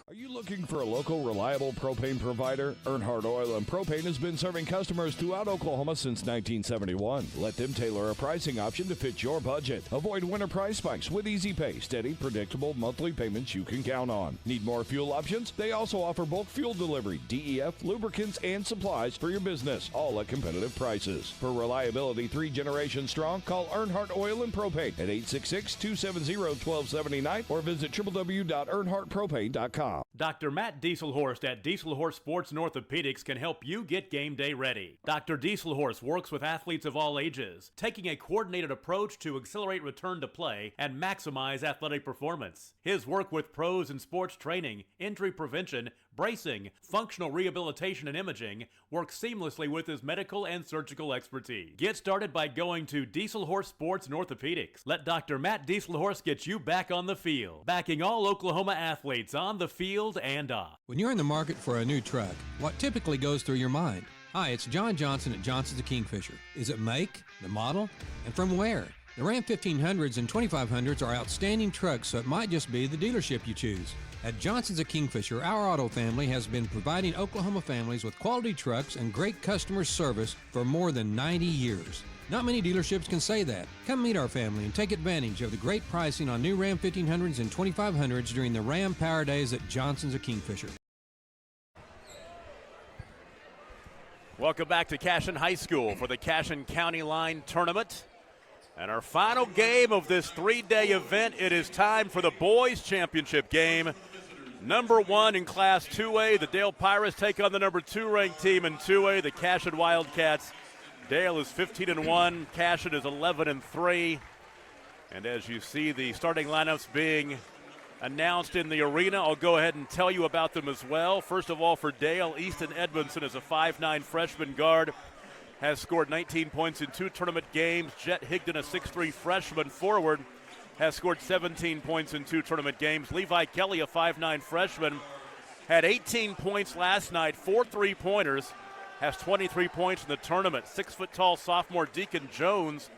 Are you looking for a local, reliable propane provider? Earnhardt Oil and Propane has been serving customers throughout Oklahoma since 1971. Let them tailor a pricing option to fit your budget. Avoid winter price spikes with easy pay, steady, predictable monthly payments you can count on. Need more fuel options? They also offer bulk fuel delivery, DEF, lubricants, and supplies for your business, all at competitive prices. For reliability 3 generations strong, call Earnhardt Oil and Propane at 866-270-1279 or visit www.earnhardtpropane.com. Dr. Matt Dieselhorst at Dieselhorst Sports and Orthopedics can help you get game day ready. Dr. Dieselhorst works with athletes of all ages, taking a coordinated approach to accelerate return to play and maximize athletic performance. His work with pros in sports training, injury prevention, bracing, functional rehabilitation, and imaging works seamlessly with his medical and surgical expertise. Get started by going to Dieselhorst Sports and Orthopedics. Let Dr. Matt Dieselhorst get you back on the field, backing all Oklahoma athletes on the field and off. When you're in the market for a new truck, what typically goes through your mind? Hi, it's John Johnson at Johnson's of Kingfisher. Is it make, the model, and from where? The Ram 1500s and 2500s are outstanding trucks, so it might just be the dealership you choose. At Johnson's of Kingfisher, our auto family has been providing Oklahoma families with quality trucks and great customer service for more than 90 years. Not many dealerships can say that. Come meet our family and take advantage of the great pricing on new Ram 1500s and 2500s during the Ram Power Days at Johnson's of Kingfisher. Welcome back to Cashion High School for the Cashion County Line Tournament. And our final game of this 3-day event, it is time for the boys championship game. Number 1 in Class 2A, the Dale Pirates take on the number 2 ranked team in 2A, the Cashion Wildcats. Dale is 15-1, Cashion is 11-3. And as you see the starting lineups being announced in the arena, I'll go ahead and tell you about them as well. First of all, for Dale, Easton Edmondson is a 5'9" freshman guard, has scored 19 points in 2 tournament games. Jet Higdon, a 6'3" freshman forward, has scored 17 points in 2 tournament games. Levi Kelly, a 5'9" freshman, had 18 points last night, 4 3-pointers, has 23 points in the tournament. 6-foot-tall sophomore Deacon Jones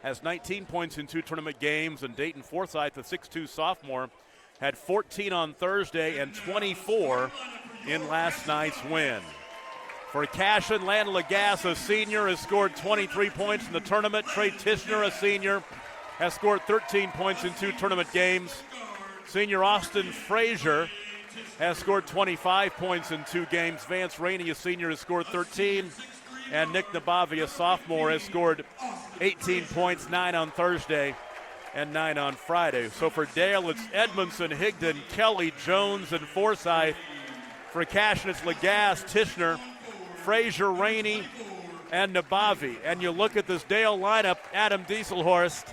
has 19 points in 2 tournament games, and Dayton Forsyth, a 6'2" sophomore, had 14 on Thursday and 24 in last night's win. For Cashion, Landon Lagasse, a senior, has scored 23 points in the tournament. Trey Tishner, a senior, has scored 13 points in 2 tournament games. Senior Austin Frazier has scored 25 points in 2 games. Vance Rainey, a senior, has scored 13. And Nick Nabavi, a sophomore, has scored 18 points, 9 on Thursday and 9 on Friday. So for Dale, it's Edmondson, Higdon, Kelly, Jones, and Forsyth. For Cashion, it's Lagasse, Tishner, Frazier, Rainey, and Nabavi. And you look at this Dale lineup, Adam Dieselhorst.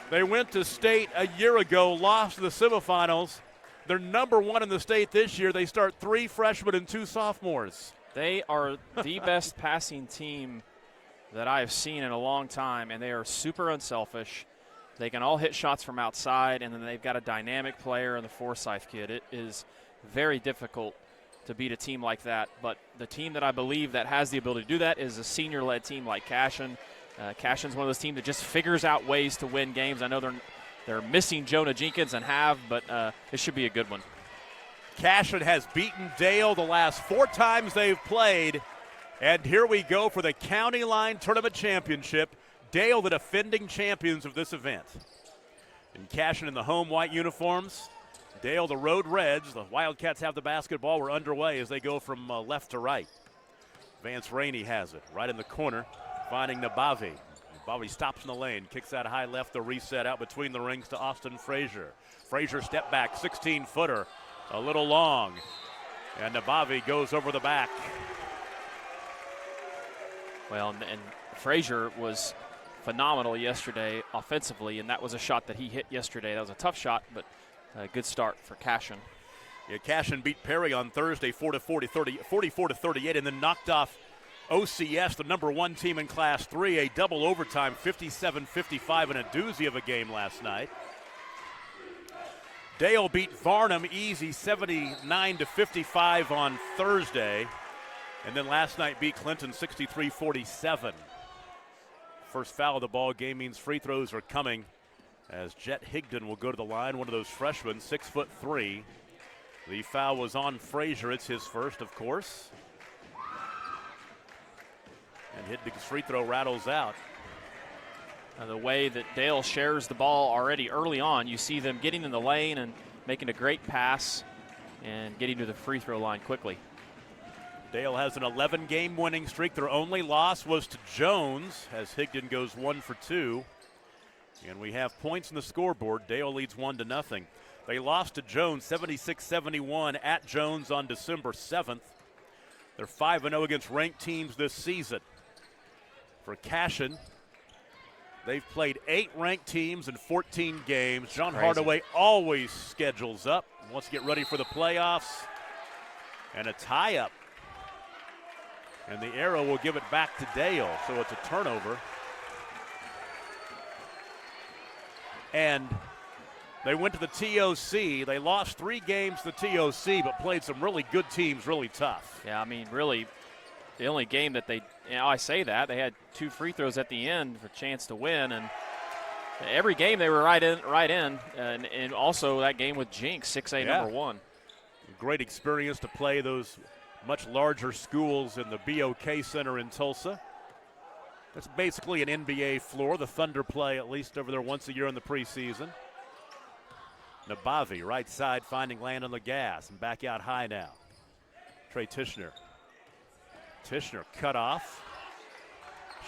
They went to state a year ago, lost in the semifinals. They're number 1 in the state this year. They start 3 freshmen and 2 sophomores. They are the best passing team that I have seen in a long time, and they are super unselfish. They can all hit shots from outside, and then they've got a dynamic player in the Forsyth kid. It is very difficult to beat a team like that, but the team that I believe that has the ability to do that is a senior-led team like Cashion. Cashion's one of those teams that just figures out ways to win games. I know they're missing Jonah Jenkins and but it should be a good one. Cashion has beaten Dale the last 4 times they've played, and here we go for the County Line Tournament Championship. Dale, the defending champions of this event. And Cashion in the home white uniforms. Dale, the road reds. The Wildcats have the basketball. We're underway as they go from left to right. Vance Rainey has it right in the corner, finding Nabavi. Nabavi stops in the lane, kicks out high left, the reset out between the rings to Austin Frazier. Frazier step back, 16-footer, a little long. And Nabavi goes over the back. Well, and Frazier was phenomenal yesterday offensively, and that was a shot that he hit yesterday. That was a tough shot, but a good start for Cashion. Yeah, Cashion beat Perry on Thursday 44-38, and then knocked off OCS, the number 1 team in Class 3, a double overtime 57-55 and a doozy of a game last night. Dale beat Varnum easy 79-55 on Thursday, and then last night beat Clinton 63-47. First foul of the ball game means free throws are coming as Jet Higdon will go to the line, one of those freshmen, 6'3". The foul was on Frazier. It's his first, of course. And Hiddig's free throw rattles out. The way that Dale shares the ball already early on, you see them getting in the lane and making a great pass and getting to the free throw line quickly. Dale has an 11-game winning streak. Their only loss was to Jones as Higdon goes 1 for 2. And we have points in the scoreboard. Dale leads 1-0. They lost to Jones 76-71 at Jones on December 7th. They're 5-0 against ranked teams this season. For Cashion, they've played 8 ranked teams in 14 games. John Hardaway always schedules up, wants to get ready for the playoffs. And a tie-up. And the arrow will give it back to Dale, so it's a turnover. And they went to the TOC. They lost 3 games to the TOC, but played some really good teams really tough. Yeah, I mean, really, the only game that they, I say that, they had 2 free throws at the end for a chance to win. And every game they were right in. And also that game with Jinx, 6A number 1. Great experience to play those much larger schools in the BOK Center in Tulsa. That's basically an NBA floor. The Thunder play at least over there once a year in the preseason. Nabavi, right side, finding land on the gas and back out high now. Trey Tishner. Tishner cut off.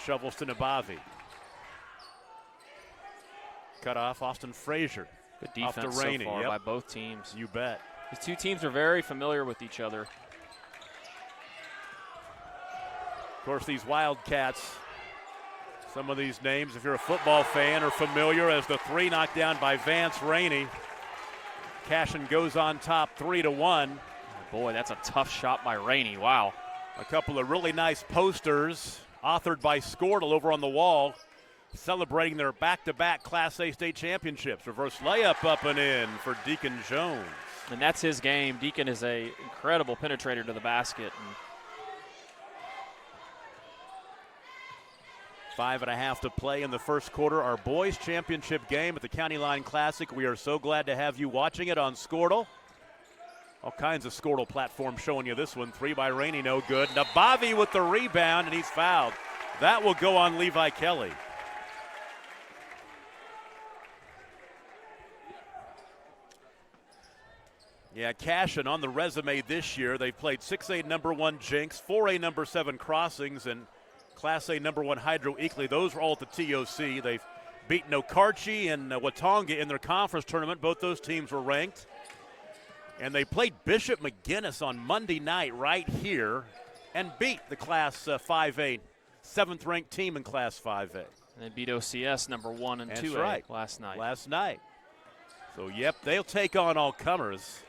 Shovels to Nabavi. Cut off Austin Frazier. Good defense so far by both teams. You bet. These two teams are very familiar with each other. Of course, these Wildcats, some of these names, if you're a football fan, are familiar as the 3 knocked down by Vance Rainey. Cashion goes on top 3-1. Boy, that's a tough shot by Rainey. Wow. A couple of really nice posters authored by Scortle over on the wall celebrating their back-to-back Class A state championships. Reverse layup up and in for Deacon Jones. And that's his game. Deacon is an incredible penetrator to the basket. And 5.5 to play in the first quarter. Our boys championship game at the County Line Classic. We are so glad to have you watching it on Scortle. All kinds of Scortle platforms showing you this one. 3 by Rainey, no good. Nabavi with the rebound, and he's fouled. That will go on Levi Kelly. Yeah, Cashion on the resume this year. They've played 6A number 1 Jinx, 4A number 7 Crossings, and Class A number 1 Hydro Eakly. Those were all at the TOC. They've beaten Okarche and Watonga in their conference tournament. Both those teams were ranked. And they played Bishop McGuinness on Monday night right here and beat the Class 5A, 7th ranked team in Class 5A. And they beat OCS number 1 and 2A last night. So, yep, they'll take on all comers.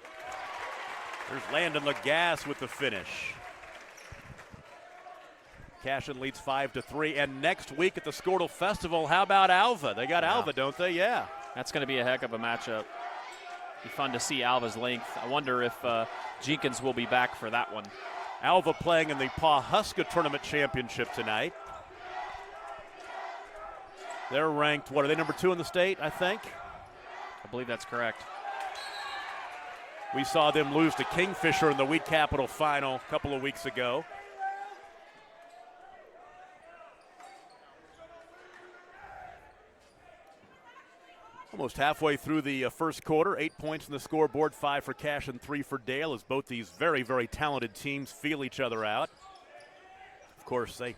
There's Landon Lagasse with the finish. Cashion leads 5-3, and next week at the Scortle Festival, how about Alva? They got Alva, don't they? Yeah. That's going to be a heck of a matchup. Be fun to see Alva's length. I wonder if Jenkins will be back for that one. Alva playing in the Pawhuska Tournament Championship tonight. They're ranked, what are they, number 2 in the state, I think? I believe that's correct. We saw them lose to Kingfisher in the Wheat Capital Final a couple of weeks ago. Almost halfway through the first quarter, 8 points in the scoreboard, 5 for Cashion, 3 for Dale, as both these very, very talented teams feel each other out. Of course, they're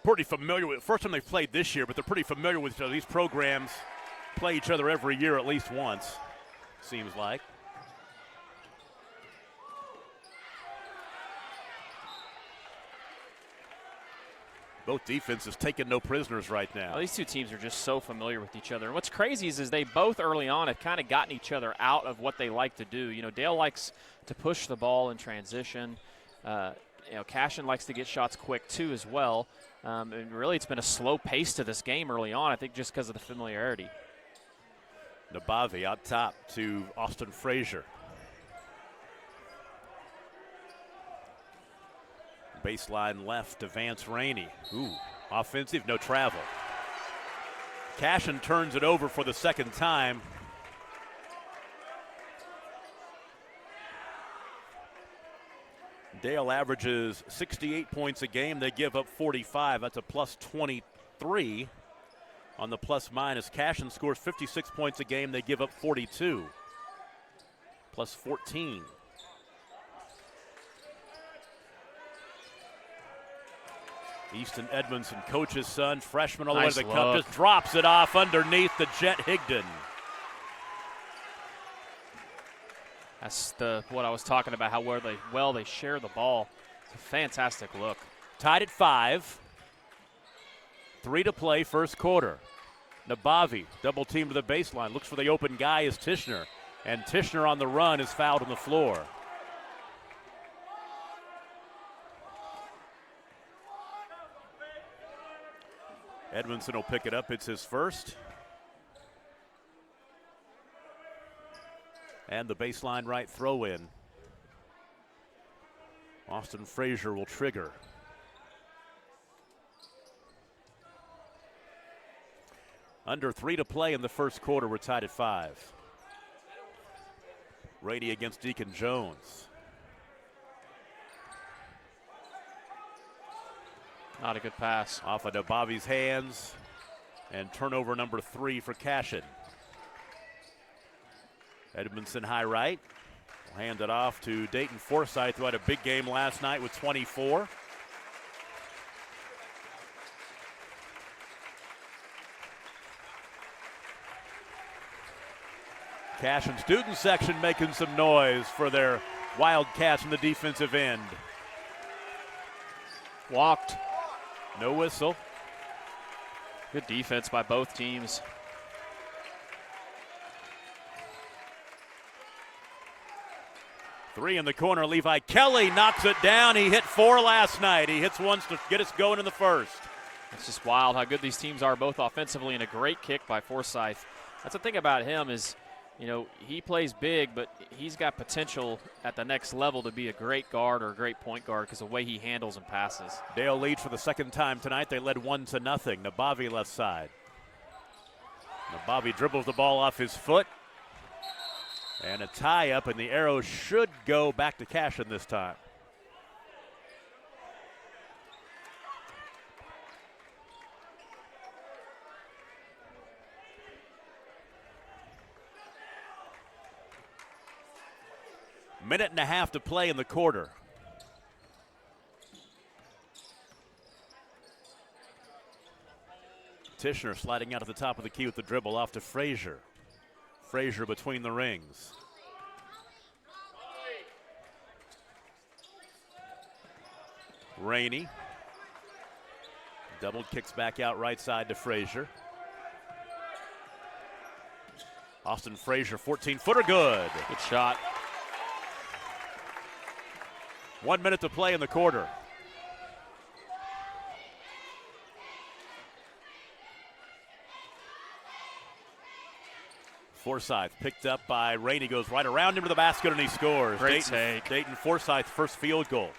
pretty familiar with, first time they've played this year, but they're pretty familiar with each other. These programs play each other every year at least once, seems like. Both defenses taking no prisoners right now. Well, these two teams are just so familiar with each other. And what's crazy is they both early on have kind of gotten each other out of what they like to do. You know, Dale likes to push the ball in transition. Cashion likes to get shots quick too as well. And really it's been a slow pace to this game early on, I think just because of the familiarity. Nabavi out top to Austin Frazier. Baseline left to Vance Rainey. Ooh, offensive, no travel. Cashion turns it over for the second time. Dale averages 68 points a game. They give up 45. That's a plus 23 on the plus minus. Cashion scores 56 points a game. They give up 42. Plus 14. Easton Edmondson, coach's son, freshman all the way to the cup, just drops it off underneath the Jet Higdon. That's what I was talking about, how well they share the ball. It's a fantastic look. Tied at 5. 3 to play, first quarter. Nabavi, double team to the baseline, looks for the open guy is Tishner. And Tishner on the run is fouled on the floor. Edmondson will pick it up. It's his first. And the baseline right throw in. Austin Frazier will trigger. Under 3 to play in the first quarter. We're tied at 5. Rady against Deacon Jones. Not a good pass. Off of Nabavi's hands. And turnover number 3 for Cashion. Edmondson high right. Will hand it off to Dayton Forsythe, who had a big game last night with 24. Cashion student section making some noise for their Wildcats in the defensive end. Walked. No whistle. Good defense by both teams. Three in the corner. Levi Kelly knocks it down. He hit 4 last night. He hits once to get us going in the first. It's just wild how good these teams are, both offensively, and a great kick by Forsythe. That's the thing about him is, you know, he plays big, but he's got potential at the next level to be a great guard or a great point guard because of the way he handles and passes. Dale leads for the second time tonight. They led 1-0. Nabavi left side. Nabavi dribbles the ball off his foot. And a tie up, and the arrow should go back to Cashion this time. Minute and a half to play in the quarter. Tishner sliding out at the top of the key with the dribble off to Frazier. Frazier between the rings. Rainey. Doubled, kicks back out right side to Frazier. Austin Frazier, 14-footer, good. Good shot. 1 minute to play in the quarter. Forsythe picked up by Rainey, goes right around him to the basket, and he scores. Great take. Dayton Forsythe, first field goal.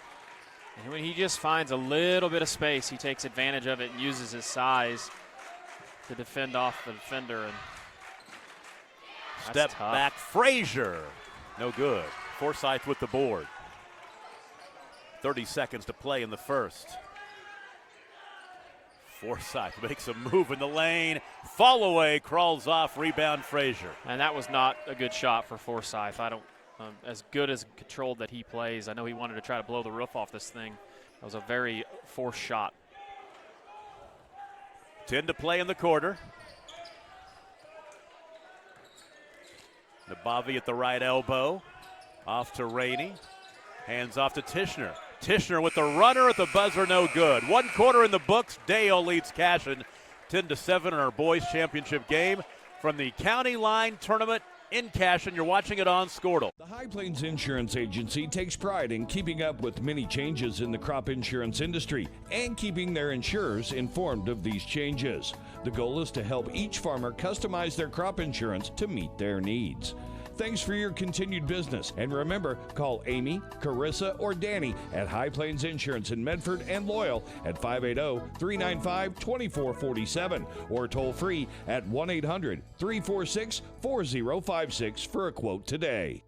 And when he just finds a little bit of space, he takes advantage of it and uses his size to defend off the defender. And step back, Frazier. No good. Forsythe with the board. 30 seconds to play in the first. Forsythe makes a move in the lane. Fall away, crawls off, rebound Frazier. And that was not a good shot for Forsythe. I don't, as good as controlled that he plays, I know he wanted to try to blow the roof off this thing. That was a very forced shot. 10 to play in the quarter. Nabavi at the right elbow. Off to Rainey. Hands off to Tishner. Tishner with the runner at the buzzer, no good. 1 quarter in the books. Dale leads Cashion 10-7 in our boys championship game from the County Line Tournament in Cashion. You're watching it on Scortle. The High Plains Insurance Agency takes pride in keeping up with many changes in the crop insurance industry and keeping their insurers informed of these changes. The goal is to help each farmer customize their crop insurance to meet their needs. Thanks for your continued business. And remember, call Amy, Carissa, or Danny at High Plains Insurance in Medford and Loyal at 580-395-2447 or toll free at 1-800-346-4056 for a quote today.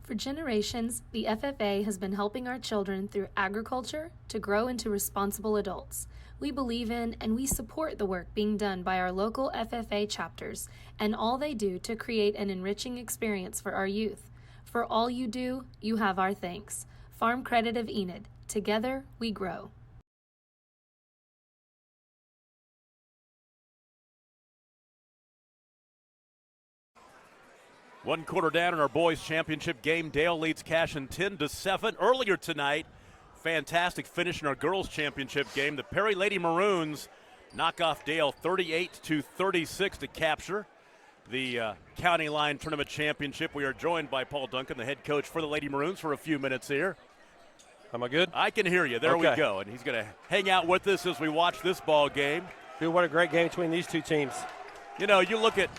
For generations, the FFA has been helping our children through agriculture to grow into responsible adults. We believe in and we support the work being done by our local FFA chapters and all they do to create an enriching experience for our youth. For all you do, you have our thanks. Farm Credit of Enid. Together, we grow. One quarter down in our boys championship game. Dale leads Cashion 10-7. Earlier tonight, fantastic finish in our girls championship game. The Perry Lady Maroons knock off Dale 38-36 to capture the county line tournament championship. We are joined by Paul Duncan, the head coach for the Lady Maroons, for a few minutes here. Am I good? I can hear you. There okay. we go. And he's going to hang out with us as we watch this ball game. Dude, what a great game between these two teams. You know, you look at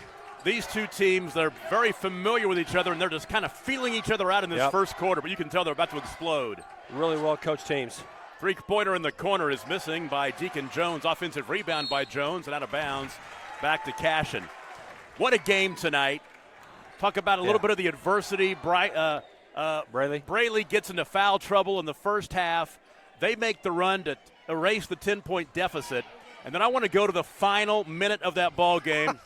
these two teams, they're very familiar with each other, and they're just kind of feeling each other out in this first quarter, but you can tell they're about to explode. Really well-coached teams. Three-pointer in the corner is missing by Deacon Jones. Offensive rebound by Jones, and out of bounds back to Cashion. What a game tonight. Talk about a little bit of the adversity. Braley gets into foul trouble in the first half. They make the run to erase the 10-point deficit. And then I want to go to the final minute of that ball game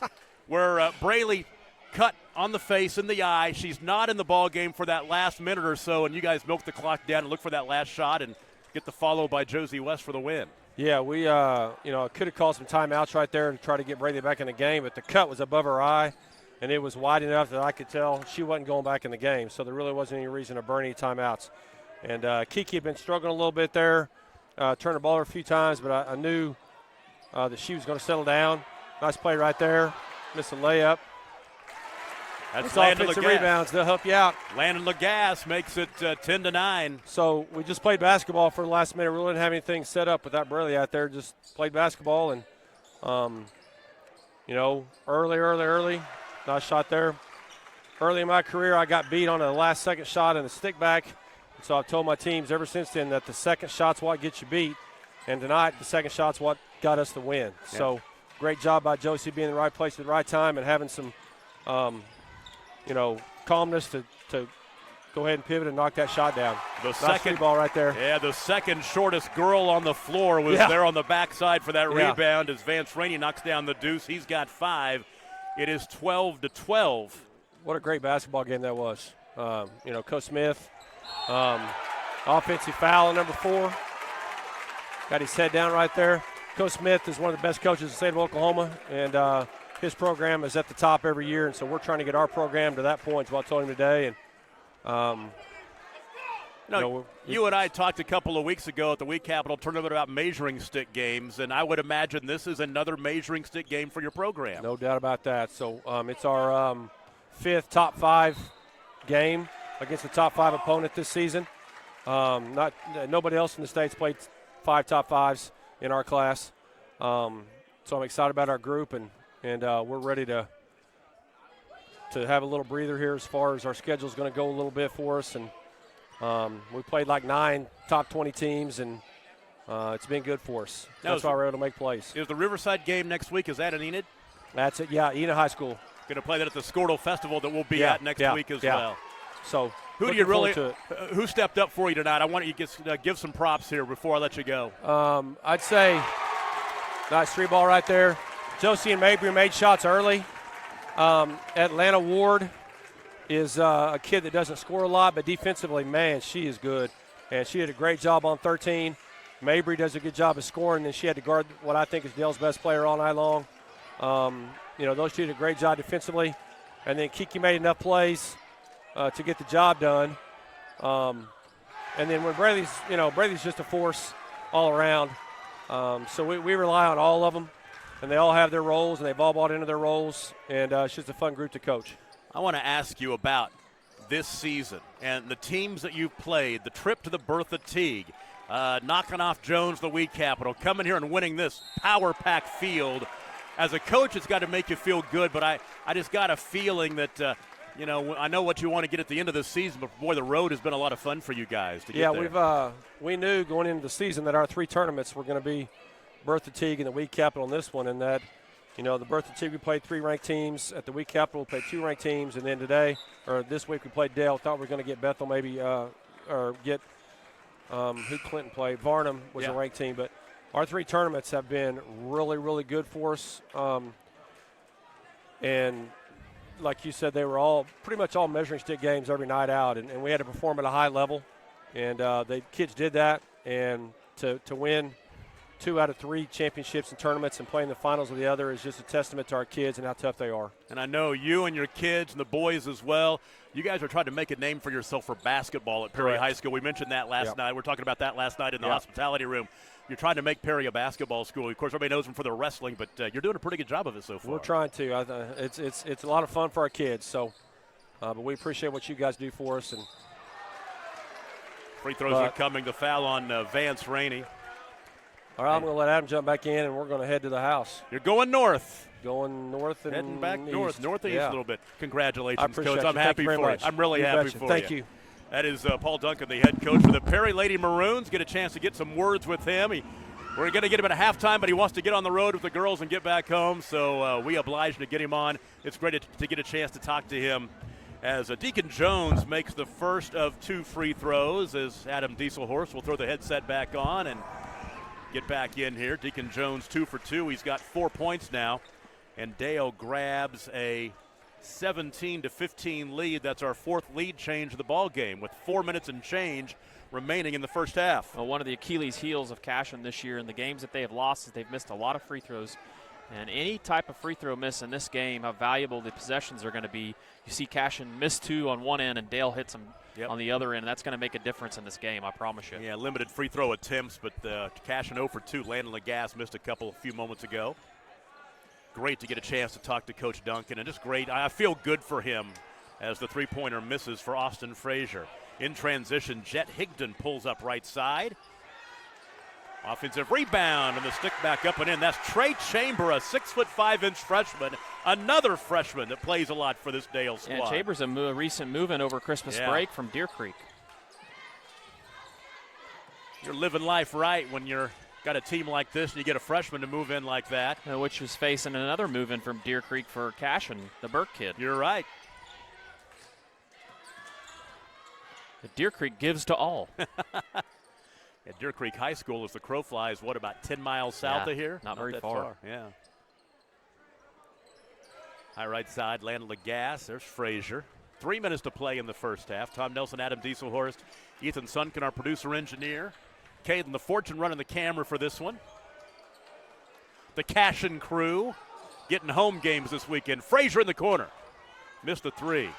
where Braley cut on the face, in the eye. She's not in the ball game for that last minute or so, and you guys milk the clock down and look for that last shot and get the follow by Josie West for the win. Yeah, we could have called some timeouts right there to try to get Braley back in the game, but the cut was above her eye, and it was wide enough that I could tell she wasn't going back in the game, so there really wasn't any reason to burn any timeouts. And Kiki had been struggling a little bit there, turned the ball over a few times, but I knew that she was going to settle down. Nice play right there. Missed a layup. That's Landon offensive Lagasse. Rebounds. They'll help you out. Landon Lagasse makes it 10-9. So we just played basketball for the last minute. We really didn't have anything set up without Braley out there. Just played basketball and, early. Nice shot there. Early in my career, I got beat on a last-second shot and a stick back. And so I've told my teams ever since then that the second shot's what gets you beat. And tonight, the second shot's what got us the win. Yeah. So great job by Josie being in the right place at the right time and having some, calmness to go ahead and pivot and knock that shot down. The second ball right there. Yeah, the second shortest girl on the floor was there on the backside for that rebound as Vance Rainey knocks down the deuce. He's got 5. It is 12-12. What a great basketball game that was. Coach Smith, offensive foul on number 4. Got his head down right there. Coach Smith is one of the best coaches in the state of Oklahoma, and his program is at the top every year, and so we're trying to get our program to that point, is what I told him today. And you and I talked a couple of weeks ago at the Week Capital tournament about measuring stick games, and I would imagine this is another measuring stick game for your program. No doubt about that. So it's our 5th top 5 game against a top 5 opponent this season. Nobody else in the state's played 5 top 5s in our class. So I'm excited about our group, and we're ready to have a little breather here as far as our schedule is going to go a little bit for us. And we played like 9 top 20 teams, and it's been good for us. That's why we're able to make plays. Is the Riverside game next week, is that in Enid? That's it, yeah, Enid High School. Going to play that at the Squirtle Festival that we'll be at next week as well. So who do you really who stepped up for you tonight? I want you to give some props here before I let you go. I'd say nice 3-ball right there. Josie and Mabry made shots early. Atlanta Ward is a kid that doesn't score a lot, but defensively, man, she is good. And she did a great job on 13. Mabry does a good job of scoring, and she had to guard what I think is Dale's best player all night long. Those two did a great job defensively. And then Kiki made enough plays to get the job done. And then when Braley's just a force all around. So we rely on all of them. And they all have their roles, and they've all bought into their roles, and it's just a fun group to coach. I want to ask you about this season and the teams that you've played, the trip to the Bertha Teague, knocking off Jones, the Week Capital, coming here and winning this power-packed field. As a coach, it's got to make you feel good, but I just got a feeling that, I know what you want to get at the end of the season, but, boy, the road has been a lot of fun for you guys to get there. We knew going into the season that our 3 tournaments were going to be Bertha Teague and the Week Capital in this one, and that You know, the Bertha T, we played 3 ranked teams. At the week capital, we played 2 ranked teams. And then today, or this week, we played Dale. Thought we were going to get Bethel maybe, or get who Clinton played. Varnum was a ranked team. But our 3 tournaments have been really, really good for us. And like you said, they were all pretty much all measuring stick games every night out. And we had to perform at a high level. And the kids did that. And to win 2 out of 3 championships and tournaments and playing the finals of the other is just a testament to our kids and how tough they are. And I know you and your kids and the boys as well, you guys are trying to make a name for yourself for basketball at Perry High School. We mentioned that last night. We're talking about that last night in the hospitality room. You're trying to make Perry a basketball school. Of course, everybody knows them for their wrestling, but you're doing a pretty good job of it so far. We're trying to. It's a lot of fun for our kids. So, but we appreciate what you guys do for us. And free throws are coming. The foul on Vance Rainey. All right, I'm going to let Adam jump back in, and we're going to head to the house. You're going north. Going north and heading back east. north and east a little bit. Congratulations, I appreciate Coach. you. I'm happy for you. I'm really happy for you. Thank you. That is Paul Duncan, the head coach for the Perry Lady Maroons. Get a chance to get some words with him. We're going to get him at halftime, but he wants to get on the road with the girls and get back home, so we obliged to get him on. It's great to get a chance to talk to him as Deacon Jones makes the first of 2 free throws as Adam Dieselhorst will throw the headset back on and get back in here. Deacon Jones 2 for 2. He's got 4 points now. And Dale grabs a 17-15 lead. That's our 4th lead change of the ball game with 4 minutes and change remaining in the first half. Well, one of the Achilles heels of Cashion this year in the games that they have lost is they've missed a lot of free throws. And any type of free throw miss in this game, how valuable the possessions are going to be. You see Cashion miss 2 on one end and Dale hits them on the other end. That's going to make a difference in this game, I promise you. Yeah, limited free throw attempts, but Cashion 0 for 2. Landon Lagasse missed a few moments ago. Great to get a chance to talk to Coach Duncan, and just great. I feel good for him as the three-pointer misses for Austin Frazier. In transition, Jet Higdon pulls up right side. Offensive rebound, and the stick back up and in. That's Trey Chamber, a 6'5" freshman, another freshman that plays a lot for this Dale squad. Yeah, Chamber's a recent move-in over Christmas break from Deer Creek. You're living life right when you're got a team like this and you get a freshman to move in like that. Which was facing another move-in from Deer Creek for Cashion, the Burke kid. You're right. Deer Creek gives to all. At Deer Creek High School, as the crow flies, what, about 10 miles south of here? Not very far. Yeah. High right side, Landon Lagasse. There's Frazier. 3 minutes to play in the first half. Tom Nelson, Adam Dieselhorst, Ethan Sunken, our producer-engineer. Caden, the fortune running the camera for this one. The Cashion crew getting home games this weekend. Frazier in the corner. Missed a 3.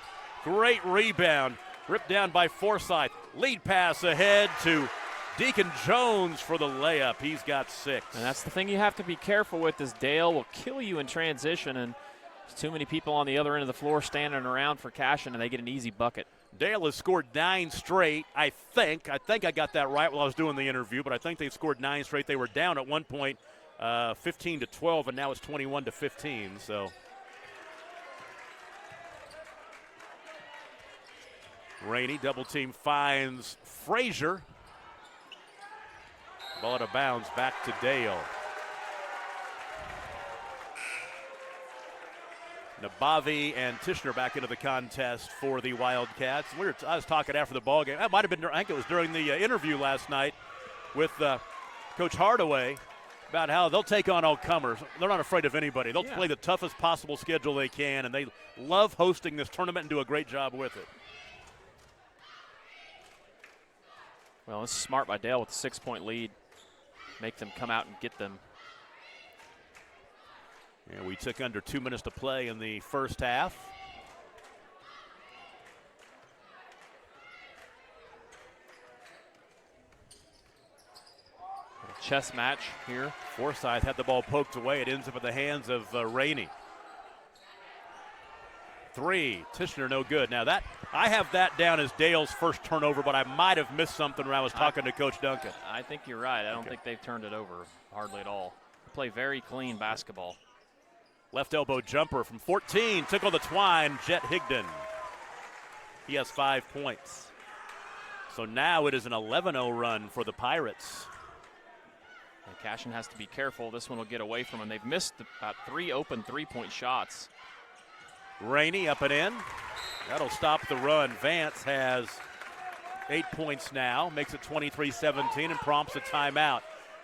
Great rebound. Ripped down by Forsyth. Lead pass ahead to Deacon Jones for the layup. He's got 6. And that's the thing you have to be careful with is Dale will kill you in transition, and there's too many people on the other end of the floor standing around for Cashion, and they get an easy bucket. Dale has scored 9 straight, I think. I got that right while I was doing the interview, but I think they've scored 9 straight. They were down at one point 15-12, and now it's 21-15. So Rainey double team finds Frazier. Ball out of bounds back to Dale. Nabavi and Tishner back into the contest for the Wildcats. I was talking after the ball game. That might have been, I think it was during the interview last night with Coach Hardaway about how they'll take on all comers. They're not afraid of anybody. They'll play the toughest possible schedule they can, and they love hosting this tournament and do a great job with it. Well, it's smart by Dale with a 6-point lead. Make them come out and get them. Yeah, we took under 2 minutes to play in the first half. A chess match here. Forsyth had the ball poked away. It ends up in the hands of Rainey. 3, Tishner no good. Now that, I have that down as Dale's first turnover, but I might have missed something when I was talking to Coach Duncan. I think you're right. I don't think they've turned it over hardly at all. They play very clean basketball. Left elbow jumper from 14, took on the twine, Jet Higdon. He has 5 points. So now it is an 11-0 run for the Pirates. And Cashion has to be careful. This one will get away from them. They've missed about 3 open three-point shots. Rainey up and in. That'll stop the run. Vance has 8 points now, makes it 23-17 and prompts a timeout.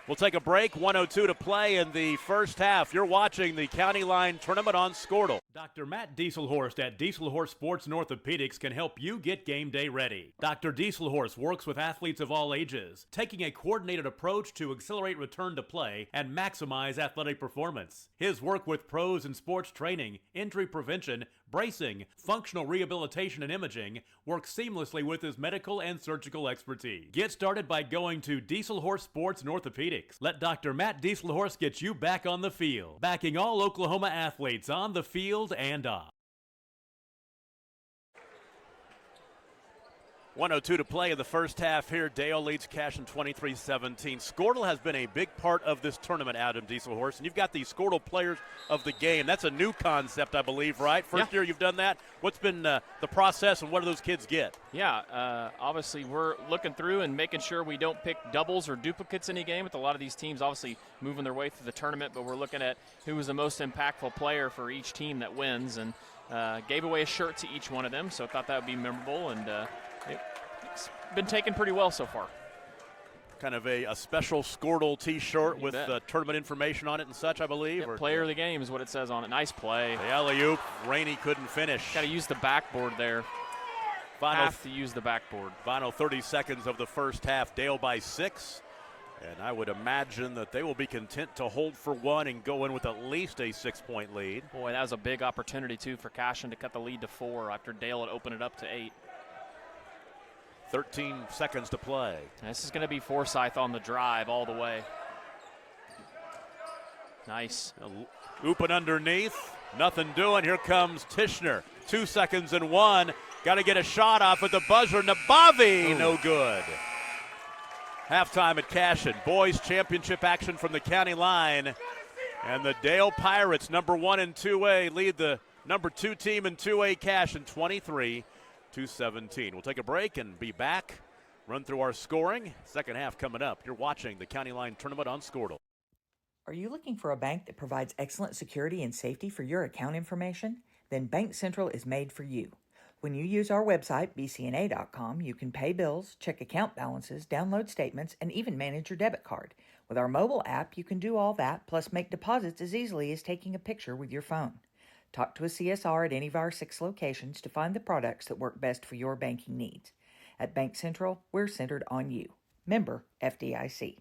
We'll take a break. 1:02 to play in the first half. You're watching the County Line Tournament on Squirtle. Dr. Matt Dieselhorst at Dieselhorst Sports and Orthopedics can help you get game day ready. Dr. Dieselhorst works with athletes of all ages, taking a coordinated approach to accelerate return to play and maximize athletic performance. His work with pros in sports training, injury prevention, bracing, functional rehabilitation, and imaging works seamlessly with his medical and surgical expertise. Get started by going to Dieselhorst Sports and Orthopedics. Let Dr. Matt Dieselhorst get you back on the field, backing all Oklahoma athletes on the field and off. 1:02 to play in the first half here. Dale leads Cashion 23-17. Squirtle has been a big part of this tournament, Adam Dieselhorst, and you've got the Squirtle players of the game. That's a new concept, I believe, right? First year you've done that. What's been the process, and what do those kids get? Yeah, obviously we're looking through and making sure we don't pick doubles or duplicates any game with a lot of these teams obviously moving their way through the tournament, but we're looking at who was the most impactful player for each team that wins, and gave away a shirt to each one of them, so I thought that would be memorable, and it's been taken pretty well so far. Kind of a special Squirtle T-shirt with tournament information on it and such, I believe. Yep, player of the game is what it says on it. Nice play. The alley-oop. Rainey couldn't finish. Got to use the backboard there. Have to use the backboard. Final 30 seconds of the first half. Dale by 6. And I would imagine that they will be content to hold for one and go in with at least a 6-point lead. Boy, that was a big opportunity, too, for Cashion to cut the lead to 4 after Dale had opened it up to 8. 13 seconds to play. This is going to be Forsyth on the drive all the way. Nice. Open underneath. Nothing doing. Here comes Tishner. 2 seconds and 1. Got to get a shot off at the buzzer. Nabavi, no good. Halftime at Cashion. Boys championship action from the county line. And the Dale Pirates, number 1 in 2A, lead the number 2 team in 2A Cashion 23-17. We'll take a break and be back. Run through our scoring. Second half coming up. You're watching the County Line Tournament on Squirtle. Are you looking for a bank that provides excellent security and safety for your account information? Then Bank Central is made for you. When you use our website, bcna.com, you can pay bills, check account balances, download statements, and even manage your debit card. With our mobile app, you can do all that, plus make deposits as easily as taking a picture with your phone. Talk to a CSR at any of our 6 locations to find the products that work best for your banking needs. At Bank Central, we're centered on you. Member FDIC.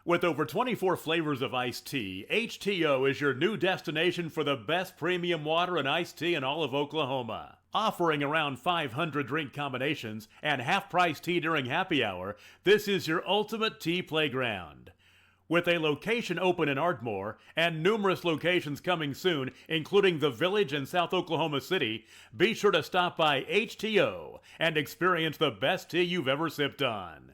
With over 24 flavors of iced tea, HTO is your new destination for the best premium water and iced tea in all of Oklahoma. Offering around 500 drink combinations and half-price tea during happy hour, this is your ultimate tea playground. With a location open in Ardmore and numerous locations coming soon, including the Village in South Oklahoma City, be sure to stop by HTO and experience the best tea you've ever sipped on.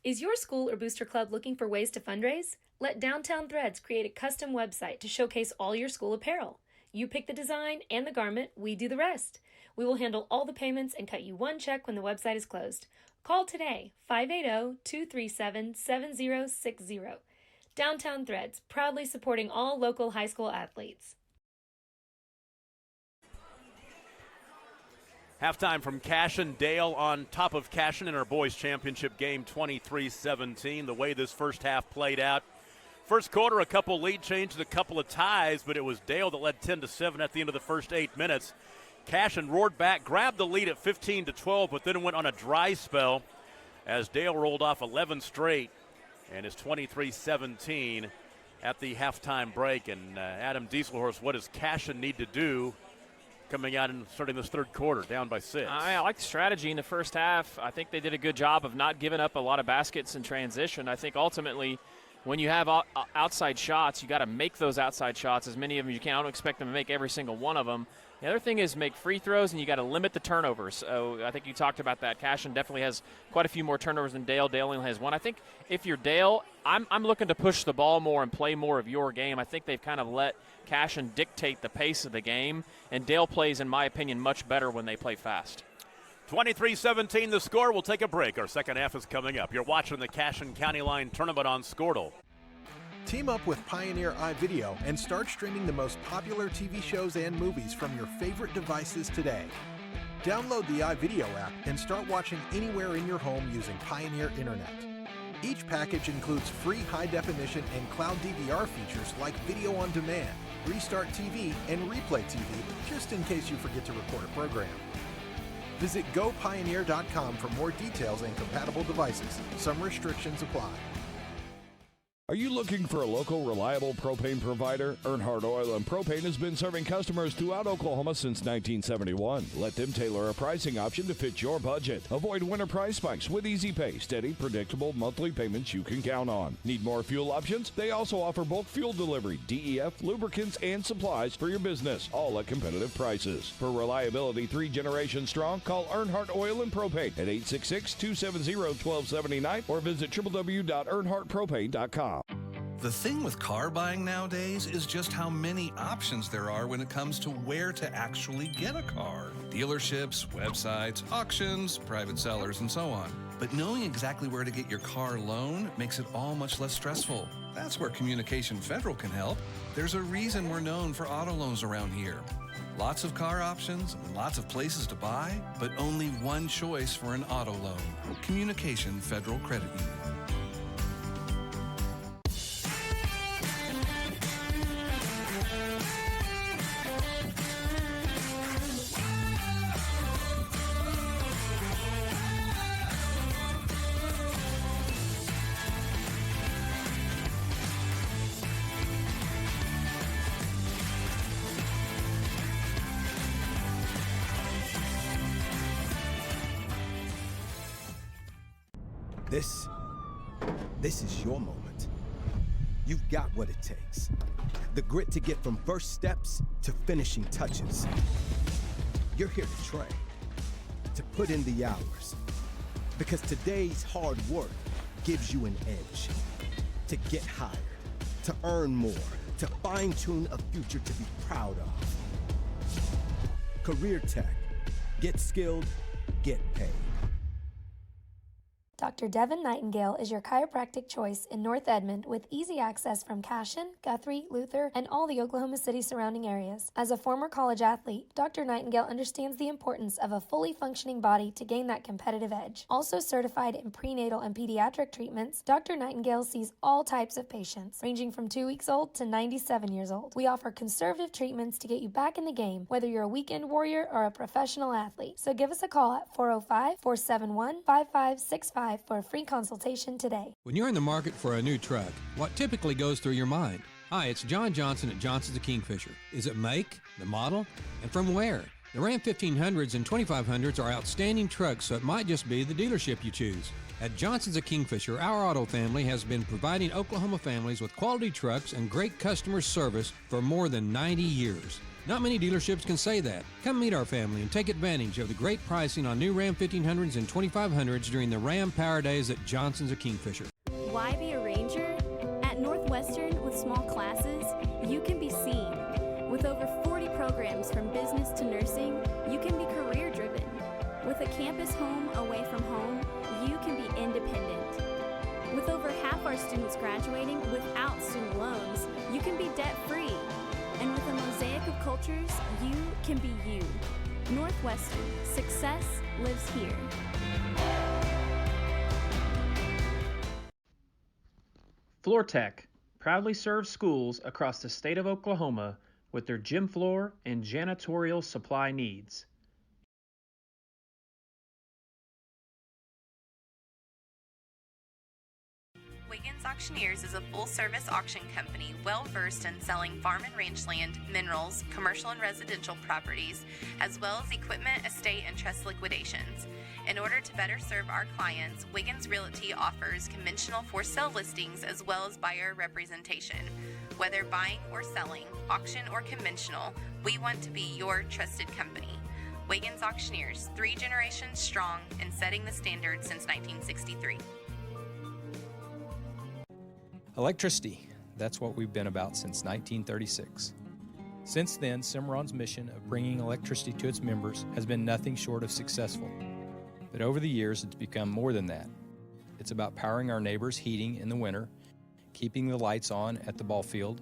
Is your school or booster club looking for ways to fundraise? Let Downtown Threads create a custom website to showcase all your school apparel. You pick the design and the garment, we do the rest. We will handle all the payments and cut you one check when the website is closed. Call today, 580-237-7060. Downtown Threads, proudly supporting all local high school athletes. Halftime from Cashion. Dale on top of Cashion in our boys championship game 23-17. The way this first half played out. First quarter, a couple lead changes, a couple of ties, but it was Dale that led 10-7 at the end of the first 8 minutes. Cashion roared back, grabbed the lead at 15-12, but then went on a dry spell as Dale rolled off 11 straight and is 23-17 at the halftime break. And Adam Dieselhorst, what does Cashion need to do coming out and starting this third quarter, down by 6? I like the strategy in the first half. I think they did a good job of not giving up a lot of baskets in transition. I think ultimately when you have outside shots, you got to make those outside shots, as many of them as you can. I don't expect them to make every single one of them. The other thing is make free throws, and you got to limit the turnovers. So I think you talked about that. Cashion definitely has quite a few more turnovers than Dale. Dale only has 1. I think if you're Dale, I'm looking to push the ball more and play more of your game. I think they've kind of let Cashion dictate the pace of the game, and Dale plays, in my opinion, much better when they play fast. 23-17 the score. We'll take a break. Our second half is coming up. You're watching the Cashion County Line Tournament on Squirtle. Team up with Pioneer iVideo and start streaming the most popular TV shows and movies from your favorite devices today. Download the iVideo app and start watching anywhere in your home using Pioneer Internet. Each package includes free high-definition and cloud DVR features like video on demand, Restart TV, and Replay TV, just in case you forget to record a program. Visit gopioneer.com for more details and compatible devices. Some restrictions apply. Are you looking for a local, reliable propane provider? Earnhardt Oil and Propane has been serving customers throughout Oklahoma since 1971. Let them tailor a pricing option to fit your budget. Avoid winter price spikes with easy pay, steady, predictable monthly payments you can count on. Need more fuel options? They also offer bulk fuel delivery, DEF, lubricants, and supplies for your business, all at competitive prices. For reliability 3 generations strong, call Earnhardt Oil and Propane at 866-270-1279 or visit www.earnhardtpropane.com. The thing with car buying nowadays is just how many options there are when it comes to where to actually get a car. Dealerships, websites, auctions, private sellers, and so on. But knowing exactly where to get your car loan makes it all much less stressful. That's where Communication Federal can help. There's a reason we're known for auto loans around here. Lots of car options, lots of places to buy, but only one choice for an auto loan. Communication Federal Credit Union. This is your moment. You've got what it takes. The grit to get from first steps to finishing touches. You're here to train, to put in the hours. Because today's hard work gives you an edge. To get hired, to earn more, to fine-tune a future to be proud of. Career Tech. Get skilled, get paid. Dr. Devin Nightingale is your chiropractic choice in North Edmond with easy access from Cashion, Guthrie, Luther, and all the Oklahoma City surrounding areas. As a former college athlete, Dr. Nightingale understands the importance of a fully functioning body to gain that competitive edge. Also certified in prenatal and pediatric treatments, Dr. Nightingale sees all types of patients, ranging from 2 weeks old to 97 years old. We offer conservative treatments to get you back in the game, whether you're a weekend warrior or a professional athlete. So give us a call at 405-471-5565 for a free consultation today. When you're in the market for a new truck, what typically goes through your mind? Hi, it's John Johnson at Johnson's of Kingfisher. Is it make, the model, and from where? The Ram 1500s and 2500s are outstanding trucks, so it might just be the dealership you choose. At Johnson's of Kingfisher, our auto family has been providing Oklahoma families with quality trucks and great customer service for more than 90 years. Not many dealerships can say that. Come meet our family and take advantage of the great pricing on new Ram 1500s and 2500s during the Ram Power Days at Johnson's of Kingfisher. Why be a ranger? At Northwestern, with small classes, you can be seen. With over 40 programs from business to nursing, you can be career-driven. With a campus home away from home, you can be independent. With over half our students graduating without student loans, you can be debt-free. And with a mosaic of cultures, you can be you. Northwestern, success lives here. FloorTech proudly serves schools across the state of Oklahoma with their gym floor and janitorial supply needs. Wiggins Auctioneers is a full-service auction company well-versed in selling farm and ranch land, minerals, commercial and residential properties, as well as equipment, estate, and trust liquidations. In order to better serve our clients, Wiggins Realty offers conventional for-sale listings as well as buyer representation. Whether buying or selling, auction or conventional, we want to be your trusted company. Wiggins Auctioneers, 3 generations strong and setting the standard since 1963. Electricity, that's what we've been about since 1936. Since then, Cimarron's mission of bringing electricity to its members has been nothing short of successful. But over the years, it's become more than that. It's about powering our neighbors' heating in the winter, keeping the lights on at the ball field,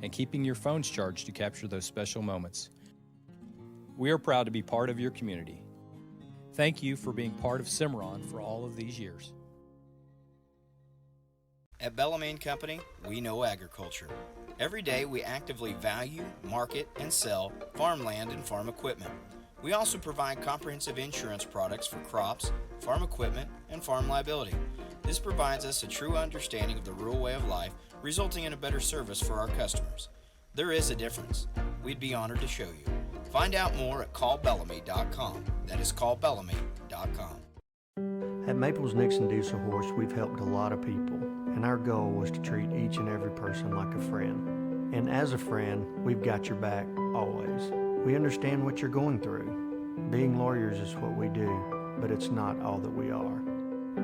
and keeping your phones charged to capture those special moments. We are proud to be part of your community. Thank you for being part of Cimarron for all of these years. At Bellarmine Company, we know agriculture. Every day we actively value, market, and sell farmland and farm equipment. We also provide comprehensive insurance products for crops, farm equipment, and farm liability. This provides us a true understanding of the rural way of life, resulting in a better service for our customers. There is a difference. We'd be honored to show you. Find out more at callbellamy.com. That is callbellamy.com. At Maples Nixon Diesel Horse, we've helped a lot of people, and our goal was to treat each and every person like a friend. And as a friend, we've got your back, always. We understand what you're going through. Being lawyers is what we do, but it's not all that we are.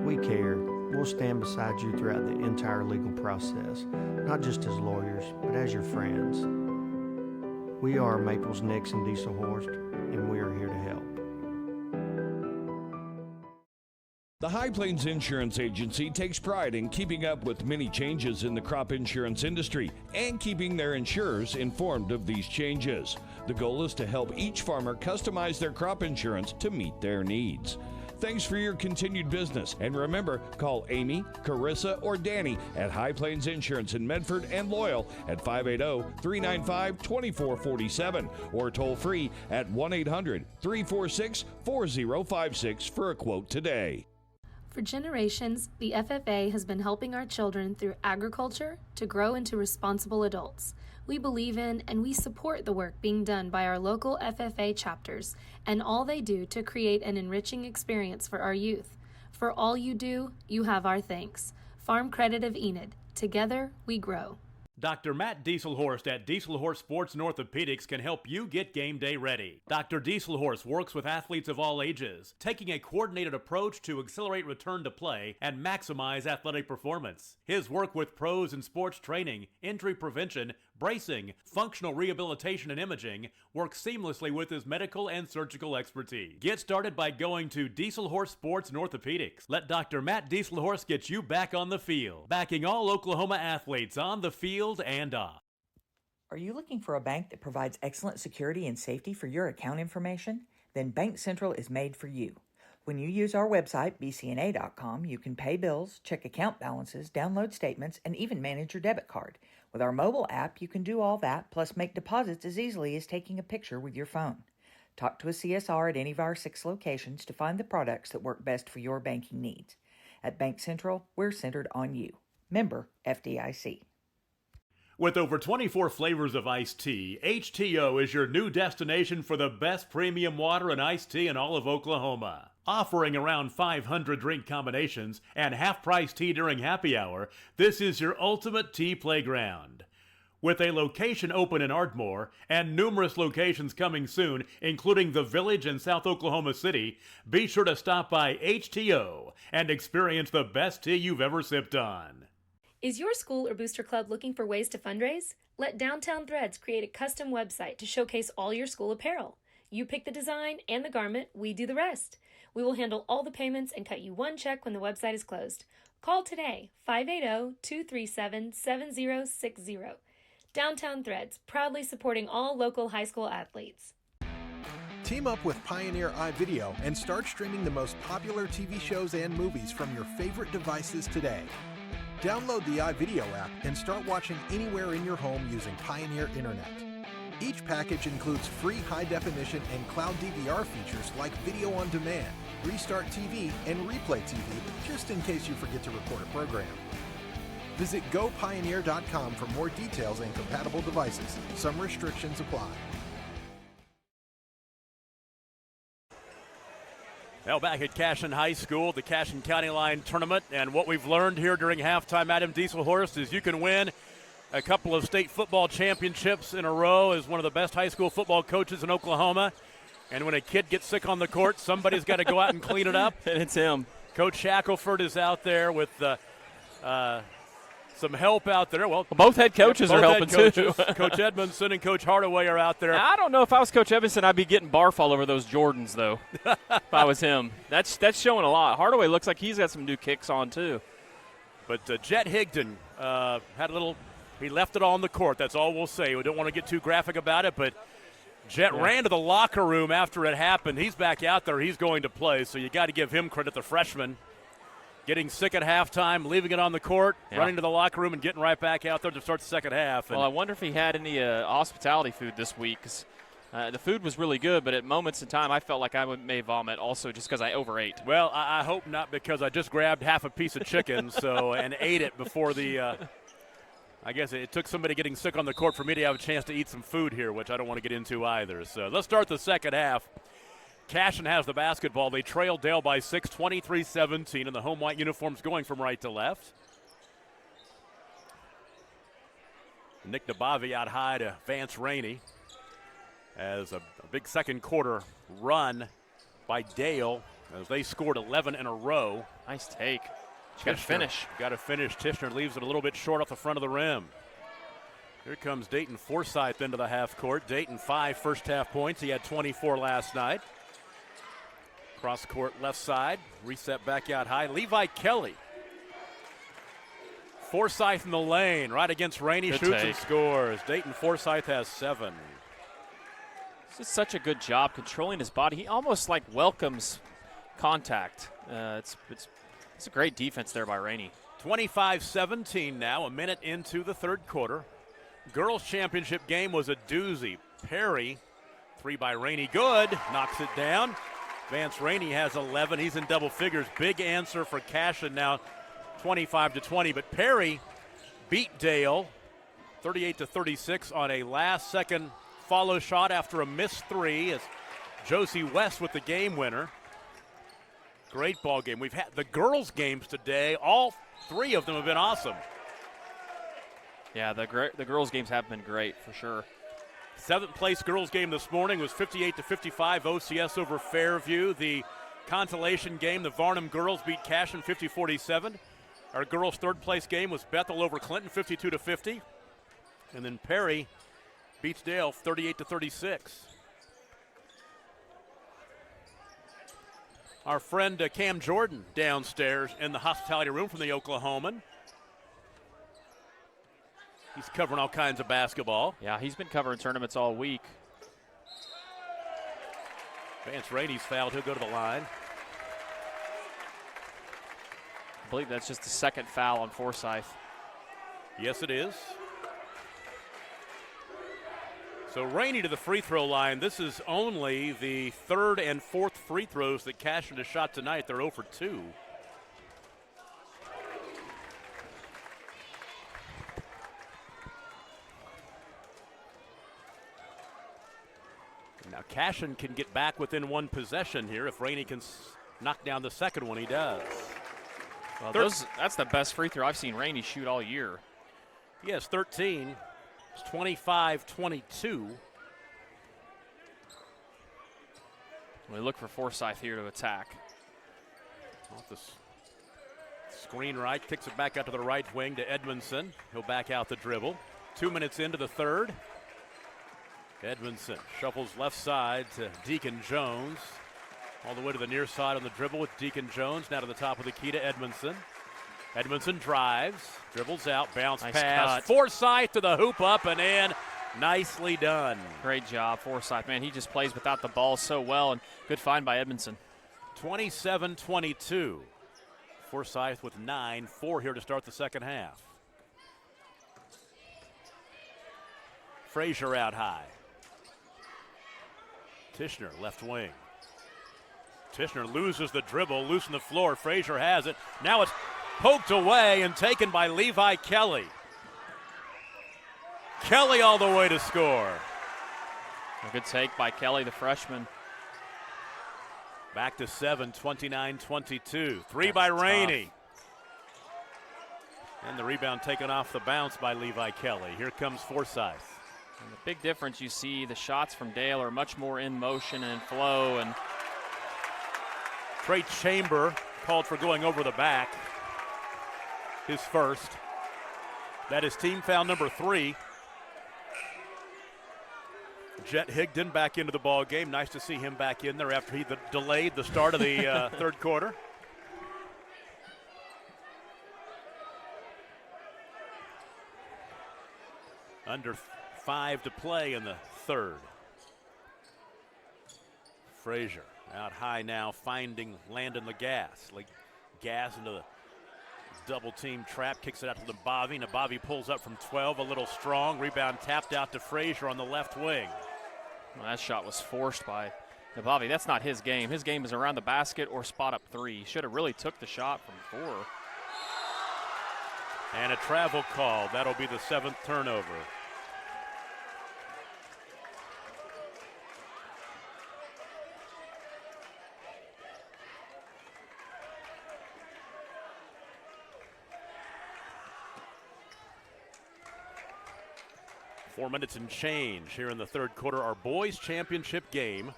We care. We'll stand beside you throughout the entire legal process, not just as lawyers, but as your friends. We are Maples Nixon Diesel Horse, and we are here to help. The High Plains Insurance Agency takes pride in keeping up with many changes in the crop insurance industry and keeping their insurers informed of these changes. The goal is to help each farmer customize their crop insurance to meet their needs. Thanks for your continued business, and remember, call Amy, Carissa, or Danny at High Plains Insurance in Medford and Loyal at 580-395-2447 or toll free at 1-800-346-4056 for a quote today. For generations, the FFA has been helping our children through agriculture to grow into responsible adults. We believe in and we support the work being done by our local FFA chapters and all they do to create an enriching experience for our youth. For all you do, you have our thanks. Farm Credit of Enid. Together, we grow. Dr. Matt Dieselhorst at Dieselhorst Sports and Orthopedics can help you get game day ready. Dr. Dieselhorst works with athletes of all ages, taking a coordinated approach to accelerate return to play and maximize athletic performance. His work with pros in sports training, injury prevention, bracing, functional rehabilitation, and imaging works seamlessly with his medical and surgical expertise. Get started by going to Dieselhorst Sports and Orthopedics. Let Dr. Matt Dieselhorst get you back on the field, backing all Oklahoma athletes on the field and off. Are you looking for a bank that provides excellent security and safety for your account information? Then Bank Central is made for you. When you use our website, bcna.com, you can pay bills, check account balances, download statements, and even manage your debit card. With our mobile app, you can do all that, plus make deposits as easily as taking a picture with your phone. Talk to a CSR at any of our 6 locations to find the products that work best for your banking needs. At Bank Central, we're centered on you. Member FDIC. With over 24 flavors of iced tea, HTO is your new destination for the best premium water and iced tea in all of Oklahoma. Offering around 500 drink combinations and half-price tea during happy hour, this is your ultimate tea playground. With a location open in Ardmore and numerous locations coming soon, including the Village in South Oklahoma City, be sure to stop by HTO and experience the best tea you've ever sipped on. Is your school or booster club looking for ways to fundraise? Let Downtown Threads create a custom website to showcase all your school apparel. You pick the design and the garment, we do the rest. We will handle all the payments and cut you one check when the website is closed. Call today, 580-237-7060. Downtown Threads, proudly supporting all local high school athletes. Team up with Pioneer iVideo and start streaming the most popular TV shows and movies from your favorite devices today. Download the iVideo app and start watching anywhere in your home using Pioneer Internet. Each package includes free high-definition and cloud DVR features like Video on Demand, Restart TV, and Replay TV, just in case you forget to record a program. Visit gopioneer.com for more details and compatible devices. Some restrictions apply. Now back at Cashion High School, the Cashion County Line Tournament, and what we've learned here during halftime, Adam Dieselhorst, is you can win a couple of state football championships in a row as one of the best high school football coaches in Oklahoma. And when a kid gets sick on the court, somebody's got to go out and clean it up. And it's him. Coach Shackelford is out there with some help out there. Well, both head coaches are helping too. Coach Edmondson and Coach Hardaway are out there. I don't know if I was Coach Edmondson, I'd be getting barf all over those Jordans, though, if I was him. That's showing a lot. Hardaway looks like he's got some new kicks on, too. But Jet Higdon had a little. He left it on the court. That's all we'll say. We don't want to get too graphic about it, but Jet ran to the locker room after it happened. He's back out there. He's going to play, so you got to give him credit, the freshman. Getting sick at halftime, leaving it on the court, running to the locker room, and getting right back out there to start the second half. Well, I wonder if he had any hospitality food this week, 'cause the food was really good, but at moments in time I felt like I may vomit also just because I overate. Well, I hope not, because I just grabbed half a piece of chicken and ate it before the I guess it took somebody getting sick on the court for me to have a chance to eat some food here, which I don't want to get into either. So let's start the second half. Cashion has the basketball. They trail Dale by 6, 23-17, and the home white uniforms going from right to left. Nick DeBavi out high to Vance Rainey as a big second quarter run by Dale as they scored 11 in a row. Nice take. Got to finish. Got to finish. Tishner leaves it a little bit short off the front of the rim. Here comes Dayton Forsythe into the half court. Dayton 5 first half points. He had 24 last night. Cross court left side. Reset back out high. Levi Kelly. Forsythe in the lane. Right against Rainey. Good shoots take. and scores. Dayton Forsythe has 7. This is such a good job controlling his body. He almost like welcomes contact. It's a great defense there by Rainey. 25-17 now, a minute into the third quarter. Girls championship game was a doozy. Perry, 3 by Rainey, good, knocks it down. Vance Rainey has 11. He's in double figures. Big answer for Cashion now, 25-20. But Perry beat Dale 38-36 on a last-second follow shot after a missed 3 as Josie West with the game winner. Great ball game. We've had the girls' games today. All 3 of them have been awesome. Yeah, the girls' games have been great for sure. 7th place girls' game this morning was 58-55 OCS over Fairview. The consolation game, the Varnum girls beat Cashion 50-47. Our girls' 3rd place game was Bethel over Clinton 52-50. And then Perry beats Dale 38-36. Our friend Cam Jordan downstairs in the hospitality room from the Oklahoman. He's covering all kinds of basketball. Yeah, he's been covering tournaments all week. Vance Rainey's fouled. He'll go to the line. I believe that's just the 2nd foul on Forsythe. Yes, it is. So Rainey to the free throw line. This is only the 3rd and 4th free throws that Cashion has shot tonight. They're 0 for 2. Now Cashion can get back within 1 possession here. If Rainey can knock down the second one, he does. Well, that's the best free throw I've seen Rainey shoot all year. He has 13. It's 25-22. We look for Forsythe here to attack. Off the screen right, kicks it back out to the right wing to Edmondson. He'll back out the dribble. 2 minutes into the third. Edmondson shuffles left side to Deacon Jones. All the way to the near side on the dribble with Deacon Jones. Now to the top of the key to Edmondson. Edmondson drives, dribbles out, bounce Nice pass. cut. Forsythe to the hoop, up and in. Nicely done. Great job, Forsythe. Man, he just plays without the ball so well, and good find by Edmondson. 27-22. Forsythe with 9, 4 here to start the second half. Frazier out high. Tishner left wing. Tishner loses the dribble, loose on the floor. Frazier has it. Now it's poked away and taken by Levi Kelly. Kelly all the way to score. A good take by Kelly, the freshman. Back to 7, 29-22. 3 by Rainey. And the rebound taken off the bounce by Levi Kelly. Here comes Forsythe. And the big difference you see, the shots from Dale are much more in motion and in flow. And Trey Chamber called for going over the back. His first. That is team foul number 3. Jet Higdon back into the ball game. Nice to see him back in there after he delayed the start of the third quarter. Under 5 to play in the third. Frazier out high now, finding Landon Lagasse. Lagasse into the double team trap, kicks it out to Nabavi. Nabavi pulls up from 12, a little strong. Rebound tapped out to Frazier on the left wing. Well, that shot was forced by Nabavi. That's not his game. His game is around the basket or spot up three. He should have really took the shot from 4. And a travel call. That'll be the 7th turnover. Four minutes and change here in the third quarter. Our boys championship game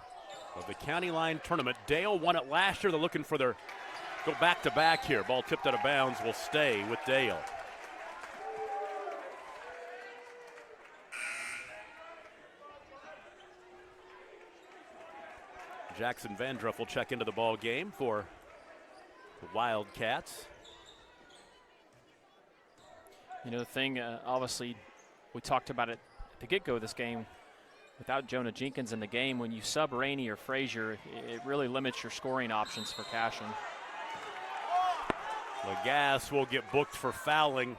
of the County Line tournament. Dale won it last year. They're looking for their go back to back here. Ball tipped out of bounds will stay with Dale. Jackson Vandruff will check into the ball game for the Wildcats. You know, the thing, obviously, we talked about it at the get-go of this game. Without Jonah Jenkins in the game, when you sub Rainey or Frazier, it really limits your scoring options for Cashion. Lagasse will get booked for fouling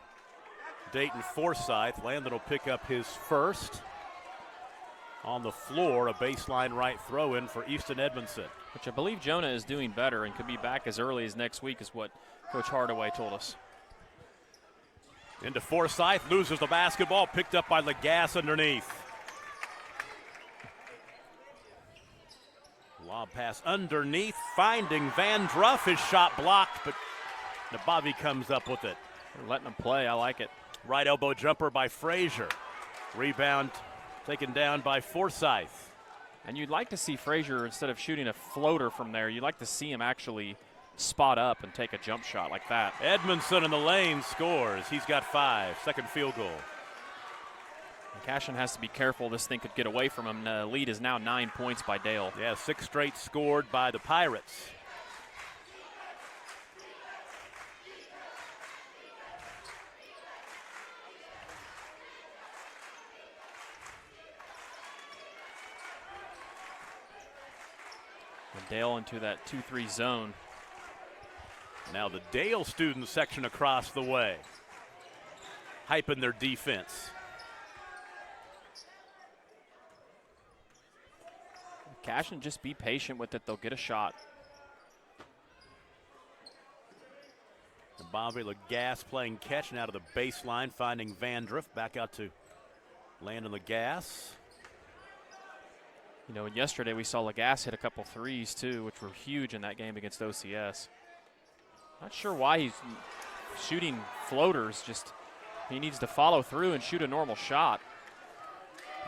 Dayton Forsyth. Landon will pick up his first. On the floor, a baseline right throw-in for Easton Edmondson. Which I believe Jonah is doing better and could be back as early as next week is what Coach Hardaway told us. Into Forsyth, loses the basketball, picked up by Lagasse underneath. Lob pass underneath, finding Vandruff. His shot blocked, but Nabavi comes up with it. They're letting him play, I like it. Right elbow jumper by Frazier. Rebound taken down by Forsyth. And you'd like to see Frazier, instead of shooting a floater from there, you'd like to see him actually spot up and take a jump shot like that. Edmondson in the lane scores. He's got 5. Second field goal. And Cashion has to be careful. This thing could get away from him. The lead is now 9 points by Dale. Yeah, 6 straight scored by the Pirates. And Dale into that 2-3 zone. Now the Dale student section across the way, hyping their defense. Cashion, just be patient with it. They'll get a shot. Bobby Lagasse playing catch now to the baseline, finding Vandruff. Back out to Landon Lagasse. You know, and yesterday we saw Lagasse hit a couple threes too, which were huge in that game against OCS. Not sure why he's shooting floaters. Just he needs to follow through and shoot a normal shot.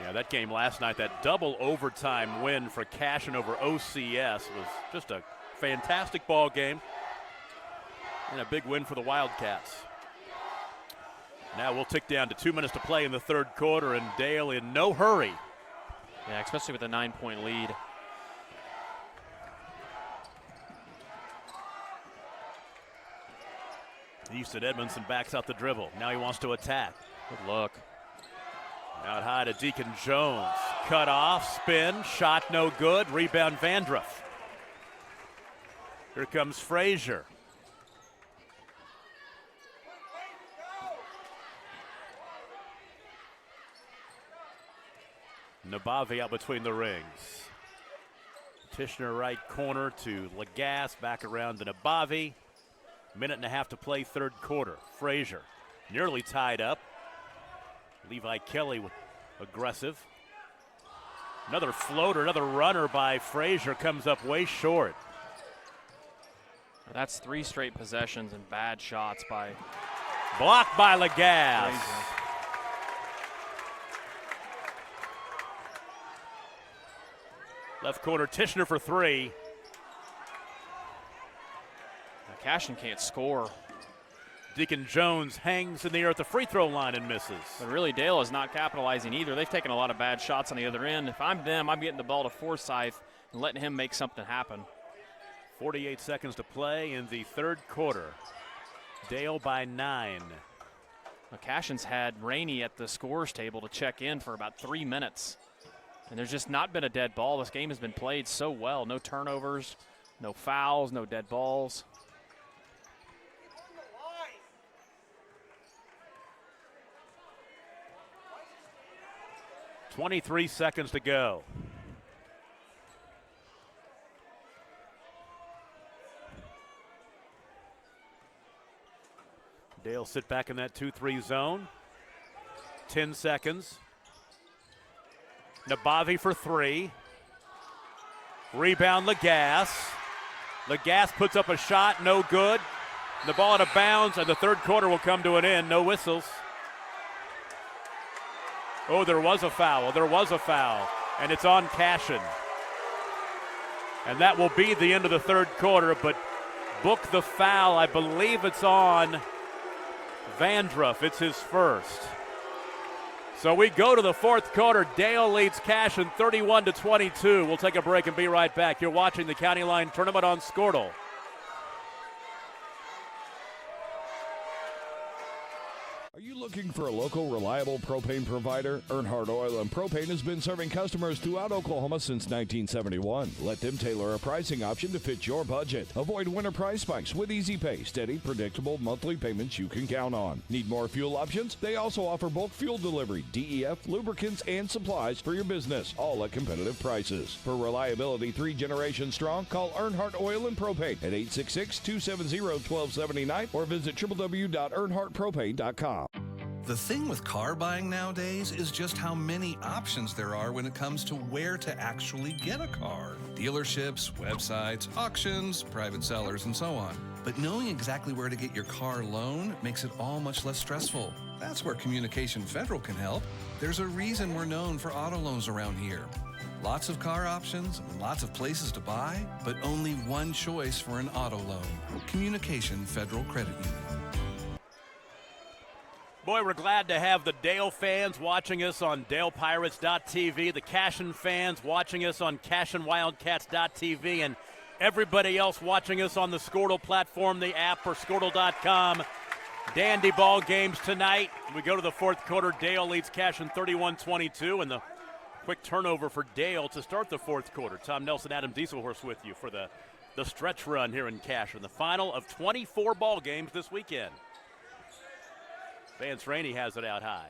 Yeah, that game last night, that double overtime win for Cashion over OCS was just a fantastic ball game and a big win for the Wildcats. Now we'll tick down to 2 minutes to play in the third quarter, and Dale in no hurry. Yeah, especially with a 9-point lead. Easton Edmondson backs out the dribble. Now he wants to attack. Good look. Out high to Deacon Jones. Cut off, spin, shot no good. Rebound Vandruff. Here comes Frazier. Nabavi out between the rings. Tishner right corner to Lagasse, back around to Nabavi. Minute and a half to play, third quarter. Frazier nearly tied up. Levi Kelly aggressive. Another floater, another runner by Frazier comes up way short. That's 3 straight possessions and bad shots by. Blocked by Lagasse. Frazier. Left corner, Tishner for 3. Cashion can't score. Deacon Jones hangs in the air at the free throw line and misses. But really, Dale is not capitalizing either. They've taken a lot of bad shots on the other end. If I'm them, I'm getting the ball to Forsyth and letting him make something happen. 48 seconds to play in the third quarter. Dale by 9. Well, Cashion's had Rainey at the scorers table to check in for about 3 minutes. And there's just not been a dead ball. This game has been played so well. No turnovers, no fouls, no dead balls. .23 seconds to go. Dale sit back in that 2-3 zone. 10 seconds. Nabavi for three. Rebound Lagasse. Lagasse puts up a shot, no good. The ball out of bounds, and the third quarter will come to an end. No whistles. Oh, there was a foul. There was a foul, and it's on Cashion. And that will be the end of the third quarter, but book the foul. I believe it's on Vandruff. It's his first. So we go to the fourth quarter. Dale leads Cashion 31-22. We'll take a break and be right back. You're watching the County Line Tournament on Squirtle. Are you looking for a local, reliable propane provider? Earnhardt Oil and Propane has been serving customers throughout Oklahoma since 1971. Let them tailor a pricing option to fit your budget. Avoid winter price spikes with easy pay, steady, predictable monthly payments you can count on. Need more fuel options? They also offer bulk fuel delivery, DEF, lubricants, and supplies for your business, all at competitive prices. For reliability 3 generations strong, call Earnhardt Oil and Propane at 866-270-1279 or visit www.earnhardtpropane.com. The thing with car buying nowadays is just how many options there are when it comes to where to actually get a car. Dealerships, websites, auctions, private sellers, and so on. But knowing exactly where to get your car loan makes it all much less stressful. That's where Communication Federal can help. There's a reason we're known for auto loans around here. Lots of car options, lots of places to buy, but only one choice for an auto loan. Communication Federal Credit Union. Boy, we're glad to have the Dale fans watching us on DalePirates.tv, the Cashion fans watching us on CashionWildcats.tv, and everybody else watching us on the Squirtle platform, the app, or Squirtle.com. Dandy ball games tonight. We go to the fourth quarter. Dale leads Cashion 31-22, and the quick turnover for Dale to start the fourth quarter. Tom Nelson, Adam Dieselhorst with you for the stretch run here in Cashion, the final of 24 ball games this weekend. Vance Rainey has it out high.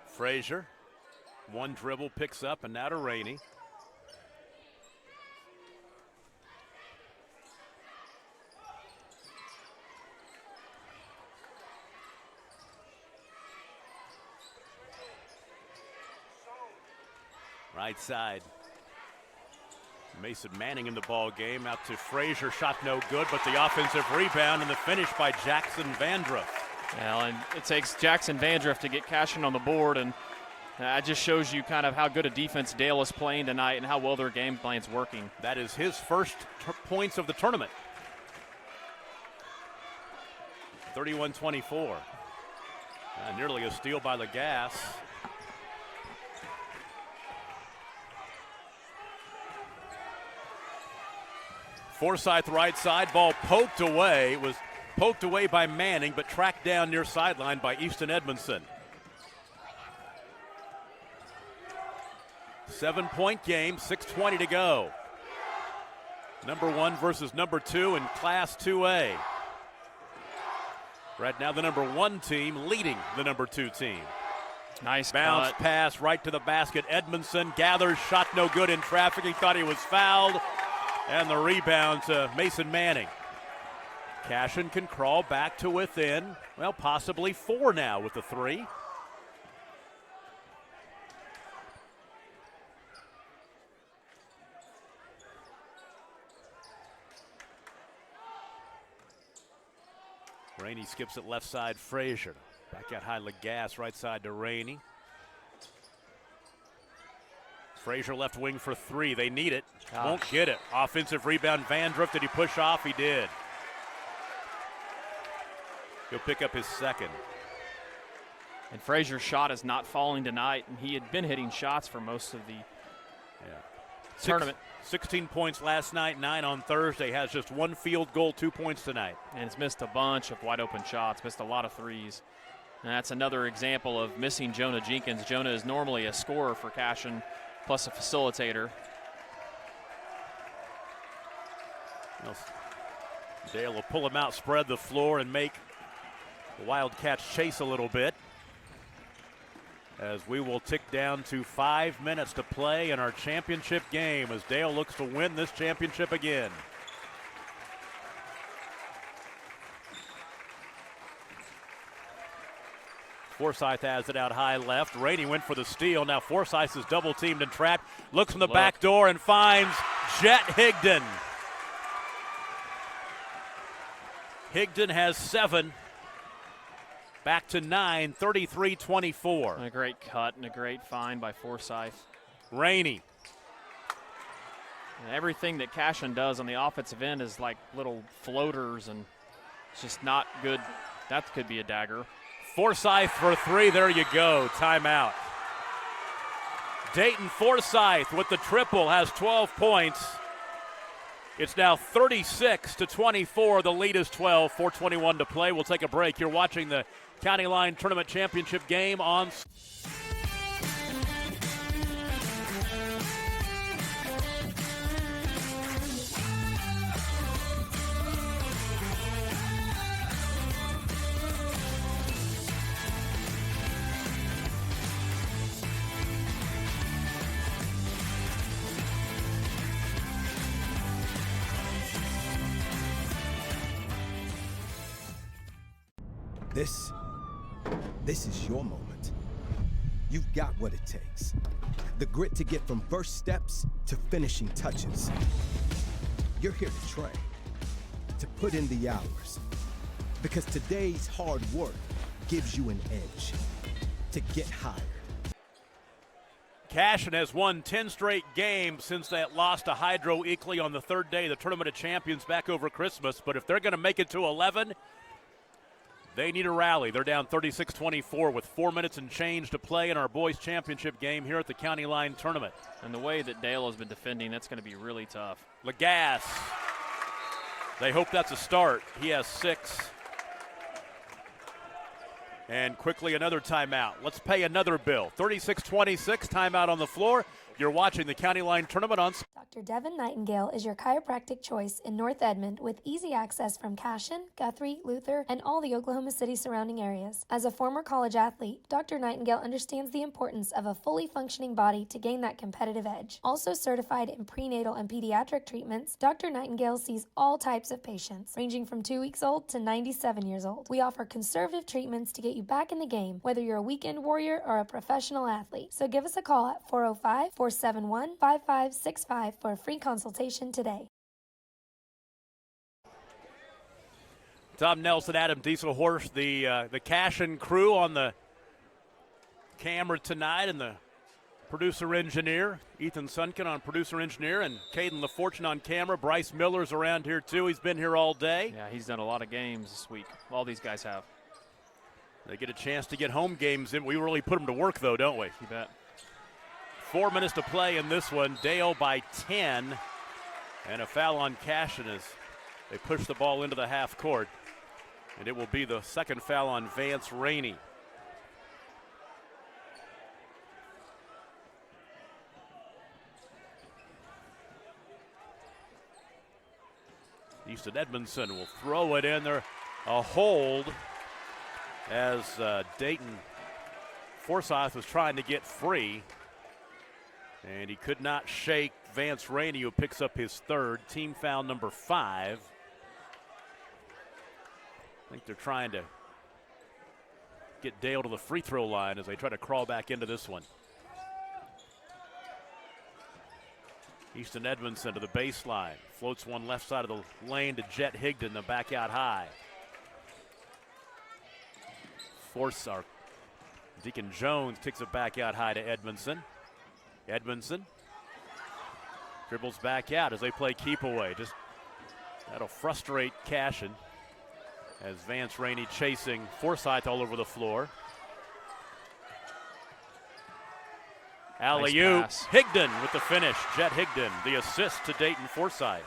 Frazier, one dribble, picks up, and now to Rainey. Right side. Mason Manning in the ball game. Out to Frazier, shot no good, but the offensive rebound and the finish by Jackson Vandruff. Well, and it takes Jackson Vandruff to get Cashion on the board, and that just shows you kind of how good a defense Dale is playing tonight and how well their game plan's working. That is his first points of the tournament. 31-24. Nearly a steal by Lagasse. Forsyth right side, ball poked away. It was poked away by Manning, but tracked down near sideline by Easton Edmondson. 7-point game, 6:20 to go. Number 1 versus number 2 in Class 2A. Right now the number 1 team leading the number 2 team. Nice bounce cut. Pass right to the basket. Edmondson gathers, shot no good in traffic. He thought he was fouled. And the rebound to Mason Manning. Cashion can crawl back to within, well, possibly 4 now with the 3. Rainey skips it left side, Frazier. Back out high, Lagasse, right side to Rainey. Frazier left wing for 3. They need it. Gosh. Won't get it. Offensive rebound. Vandruff. Did he push off? He did. He'll pick up his second. And Frazier's shot is not falling tonight, and he had been hitting shots for most of the tournament. 16 points last night, 9 on Thursday. Has just 1 field goal, 2 points tonight. And it's missed a bunch of wide open shots, missed a lot of threes. And that's another example of missing Jonah Jenkins. Jonah is normally a scorer for Cashion, plus a facilitator. Dale will pull him out, spread the floor, and make the Wildcats chase a little bit. As we will tick down to 5 minutes to play in our championship game as Dale looks to win this championship again. Forsyth has it out high left. Rainey went for the steal. Now Forsyth is double teamed and trapped. Looks from the back door and finds Jet Higdon. Higdon has 7. Back to 9, 33-24. A great cut and a great find by Forsyth. Rainey. And everything that Cashion does on the offensive end is like little floaters, and it's just not good. That could be a dagger. Forsyth for 3. There you go. Timeout. Dayton Forsyth with the triple has 12 points. It's now 36-24. The lead is 12. 4:21 to play. We'll take a break. You're watching the County Line Tournament Championship game on. This is your moment. You've got what it takes. The grit to get from first steps to finishing touches. You're here to train, to put in the hours. Because today's hard work gives you an edge to get hired. Cashion has won 10 straight games since that loss to Hydro Eakly on the third day of the Tournament of Champions back over Christmas. But if they're going to make it to 11, they need a rally. They're down 36-24 with 4 minutes and change to play in our boys championship game here at the County Line Tournament. And the way that Dale has been defending, that's going to be really tough. Lagasse. They hope that's a start. He has 6. And quickly another timeout. Let's pay another bill. 36-26, timeout on the floor. You're watching the County Line Tournament on. Dr. Devin Nightingale is your chiropractic choice in North Edmond with easy access from Cashion, Guthrie, Luther, and all the Oklahoma City surrounding areas. As a former college athlete, Dr. Nightingale understands the importance of a fully functioning body to gain that competitive edge. Also certified in prenatal and pediatric treatments, Dr. Nightingale sees all types of patients, ranging from 2 weeks old to 97 years old. We offer conservative treatments to get you back in the game, whether you're a weekend warrior or a professional athlete. So give us a call at 405-471-5565 for a free consultation today. Tom Nelson, Adam Dieselhorst, the Cashion crew on the camera tonight, and the producer engineer, Ethan Sunken on producer engineer, and Caden LaFortune on camera. Bryce Miller's around here too. He's been here all day. Yeah, he's done a lot of games this week. All these guys have. They get a chance to get home games in. We really put them to work, though, don't we? You bet. 4 minutes to play in this one. Dale by 10. And a foul on Cashion as they push the ball into the half court. And it will be the second foul on Vance Rainey. Easton Edmondson will throw it in there. A hold as Dayton Forsyth was trying to get free. And he could not shake Vance Rainey, who picks up his 3rd, team foul number 5. I think they're trying to get Dale to the free throw line as they try to crawl back into this one. Easton Edmondson to the baseline. Floats one left side of the lane to Jet Higdon, the back out high. Deacon Jones kicks it back out high to Edmondson. Edmondson dribbles back out as they play keep away. Just that'll frustrate Cashion as Vance Rainey chasing Forsyth all over the floor. Alley-oop. Nice pass. Higdon with the finish. Jet Higdon, the assist to Dayton Forsyth.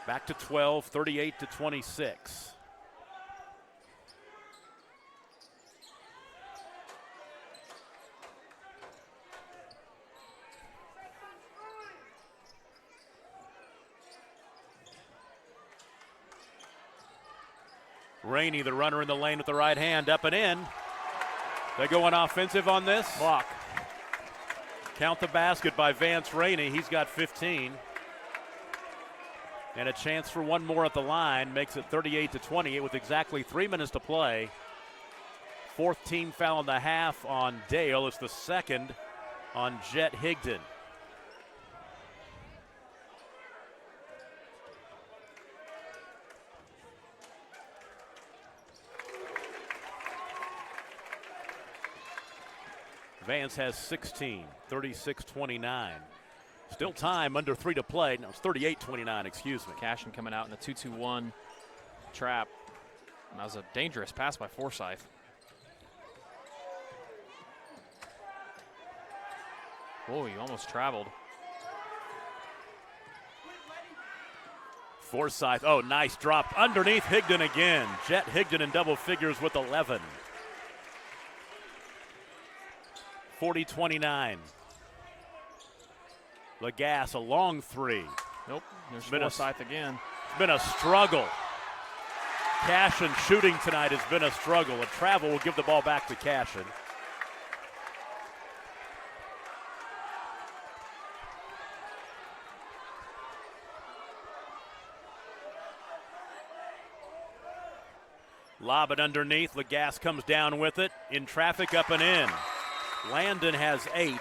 Back to 12, 38-26. Rainey, the runner in the lane with the right hand, up and in. They go on offensive on this. Block. Count the basket by Vance Rainey. He's got 15. And a chance for one more at the line makes it 38-28 with exactly 3 minutes to play. Fourth team foul in the half on Dale. It's the second on Jet Higdon. Vance has 16, 36-29. Still time, under 3 to play. No, it's 38-29, excuse me. Cashion coming out in the 2-2-1 trap. And that was a dangerous pass by Forsyth. Whoa, he almost traveled. Forsyth, oh, nice drop underneath Higdon again. Jet Higdon in double figures with 11. 40-29. Lagasse, a long three. Nope, there's Forsyth again. It's been a struggle. Cashion shooting tonight has been a struggle. A travel will give the ball back to Cashion. Lob it underneath. Lagasse comes down with it. In traffic, up and in. Landon has 8.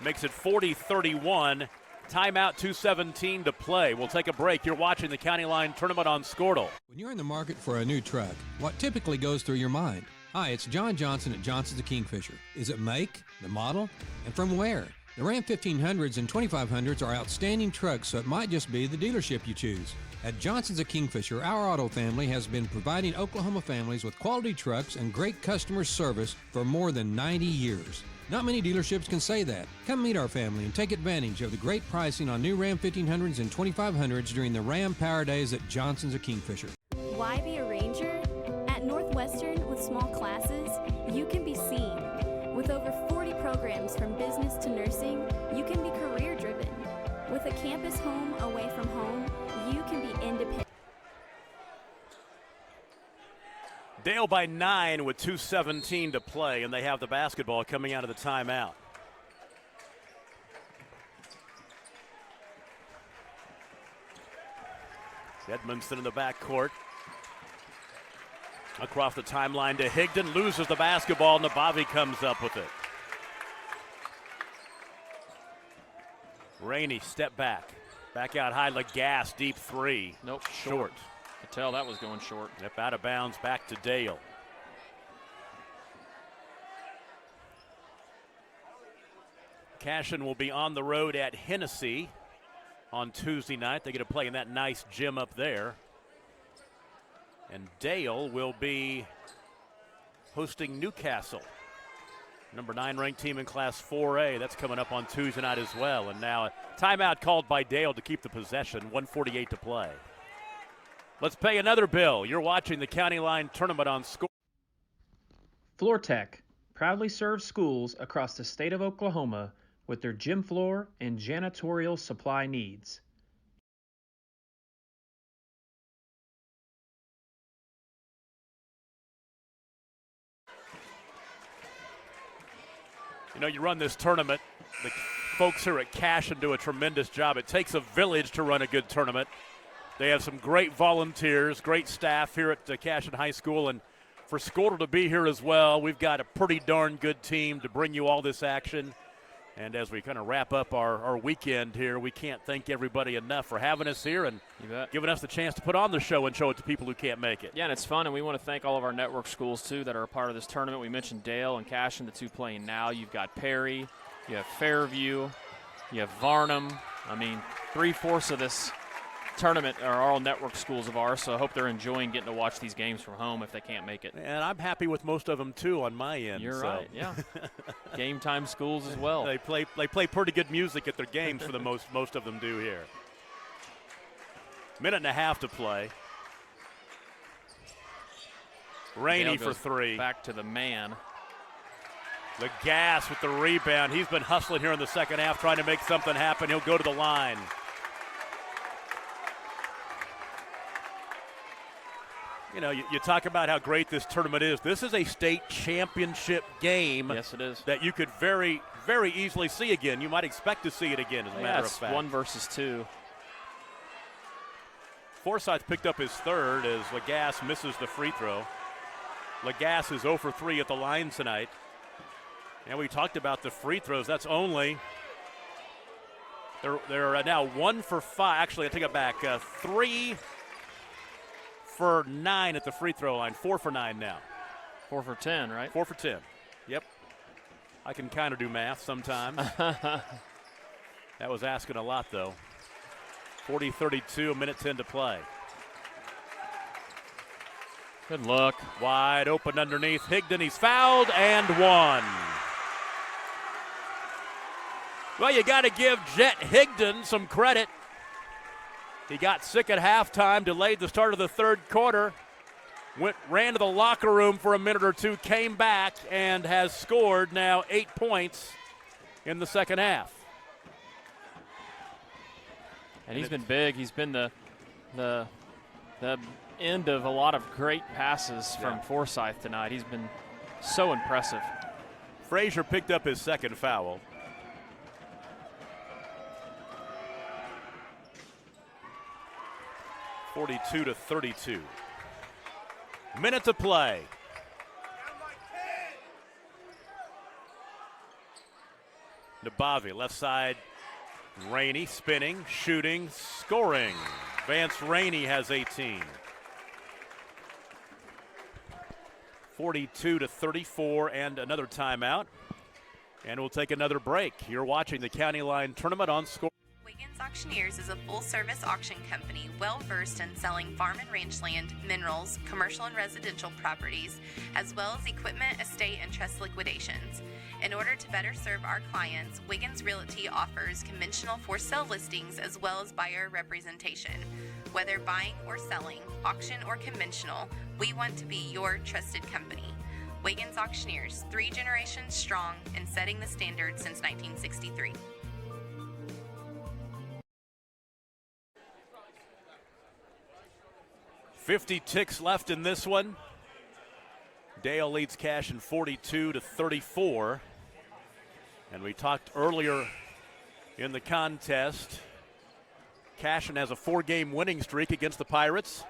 Makes it 40-31. Timeout, 2:17 to play. We'll take a break. You're watching the County Line Tournament on Squirtle. When you're in the market for a new truck, what typically goes through your mind? Hi, it's John Johnson at Johnson's of Kingfisher. Is it make, the model, and from where? The Ram 1500s and 2500s are outstanding trucks, so it might just be the dealership you choose. At Johnson's of Kingfisher, our auto family has been providing Oklahoma families with quality trucks and great customer service for more than 90 years. Not many dealerships can say that. Come meet our family and take advantage of the great pricing on new Ram 1500s and 2500s during the Ram Power Days at Johnson's of Kingfisher. Why be a ranger? At Northwestern, with small classes, you can be seen. With over 40 programs from business to nursing, you can be career-driven. With a campus home away from home, you can be independent. Dale by 9 with 2:17 to play, and they have the basketball coming out of the timeout. Edmondson in the backcourt. Across the timeline to Higdon, loses the basketball, and Nabavi comes up with it. Rainey, step back. Back out high, Lagasse, deep three. Nope, short. Could tell that was going short. Yep, out of bounds, back to Dale. Cashion will be on the road at Hennessy on Tuesday night. They get to play in that nice gym up there. And Dale will be hosting Newcastle, number 9 ranked team in Class 4A. That's coming up on Tuesday night as well. And now a timeout called by Dale to keep the possession, 1:48 to play. Let's pay another bill. You're watching the County Line Tournament on Score. FloorTech proudly serves schools across the state of Oklahoma with their gym floor and janitorial supply needs. You know, you run this tournament, the folks here at Cashion do a tremendous job. It takes a village to run a good tournament. They have some great volunteers, great staff here at Cashion High School, and for Squirtle to be here as well, we've got a pretty darn good team to bring you all this action. And as we kind of wrap up our weekend here, we can't thank everybody enough for having us here and giving us the chance to put on the show and show it to people who can't make it. Yeah, and it's fun, and we want to thank all of our network schools, too, that are a part of this tournament. We mentioned Dale and Cashion, the 2 playing now. You've got Perry, you have Fairview, you have Varnum. I mean, 3/4 of this tournament are all network schools of ours, so I hope they're enjoying getting to watch these games from home if they can't make it. And I'm happy with most of them, too, on my end. You're right, yeah. Game time schools as well. They play pretty good music at their games for the most of them do here. Minute and a half to play. Rainey for three. Back to the man. The Gas with the rebound. He's been hustling here in the second half, trying to make something happen. He'll go to the line. You know, you talk about how great this tournament is. This is a state championship game. Yes, it is. That you could very, very easily see again. You might expect to see it again, as a matter of fact. 1 versus 2. Forsyth picked up his third as Lagas misses the free throw. Lagas is 0 for 3 at the line tonight. And we talked about the free throws. That's only they're now 1 for 5. Actually, I take it back. 3 for 9 at the free throw line. 4 for 9 now. 4 for 10, right? 4 for 10. Yep. I can kind of do math sometimes. That was asking a lot, though. 40-32, a minute 10 to play. Good look. Wide open underneath Higdon. He's fouled and one. Well, you got to give Jet Higdon some credit. He got sick at halftime, delayed the start of the third quarter, ran to the locker room for a minute or two, came back, and has scored now 8 points in the second half. And he's been big. He's been the end of a lot of great passes from Forsyth tonight. He's been so impressive. Frazier picked up his second foul. (42-32). Minute to play. Nabavi, left side. Rainey spinning, shooting, scoring. Vance Rainey has 18. 42-34 and another timeout. And we'll take another break. You're watching the County Line Tournament on Score. Wiggins Auctioneers is a full-service auction company well-versed in selling farm and range land, minerals, commercial and residential properties, as well as equipment, estate, and trust liquidations. In order to better serve our clients, Wiggins Realty offers conventional for-sale listings as well as buyer representation. Whether buying or selling, auction or conventional, we want to be your trusted company. Wiggins Auctioneers, 3 generations strong and setting the standard since 1963. .50 ticks left in this one. Dale leads Cashion 42-34. And we talked earlier in the contest, Cashion has a 4-game winning streak against the Pirates.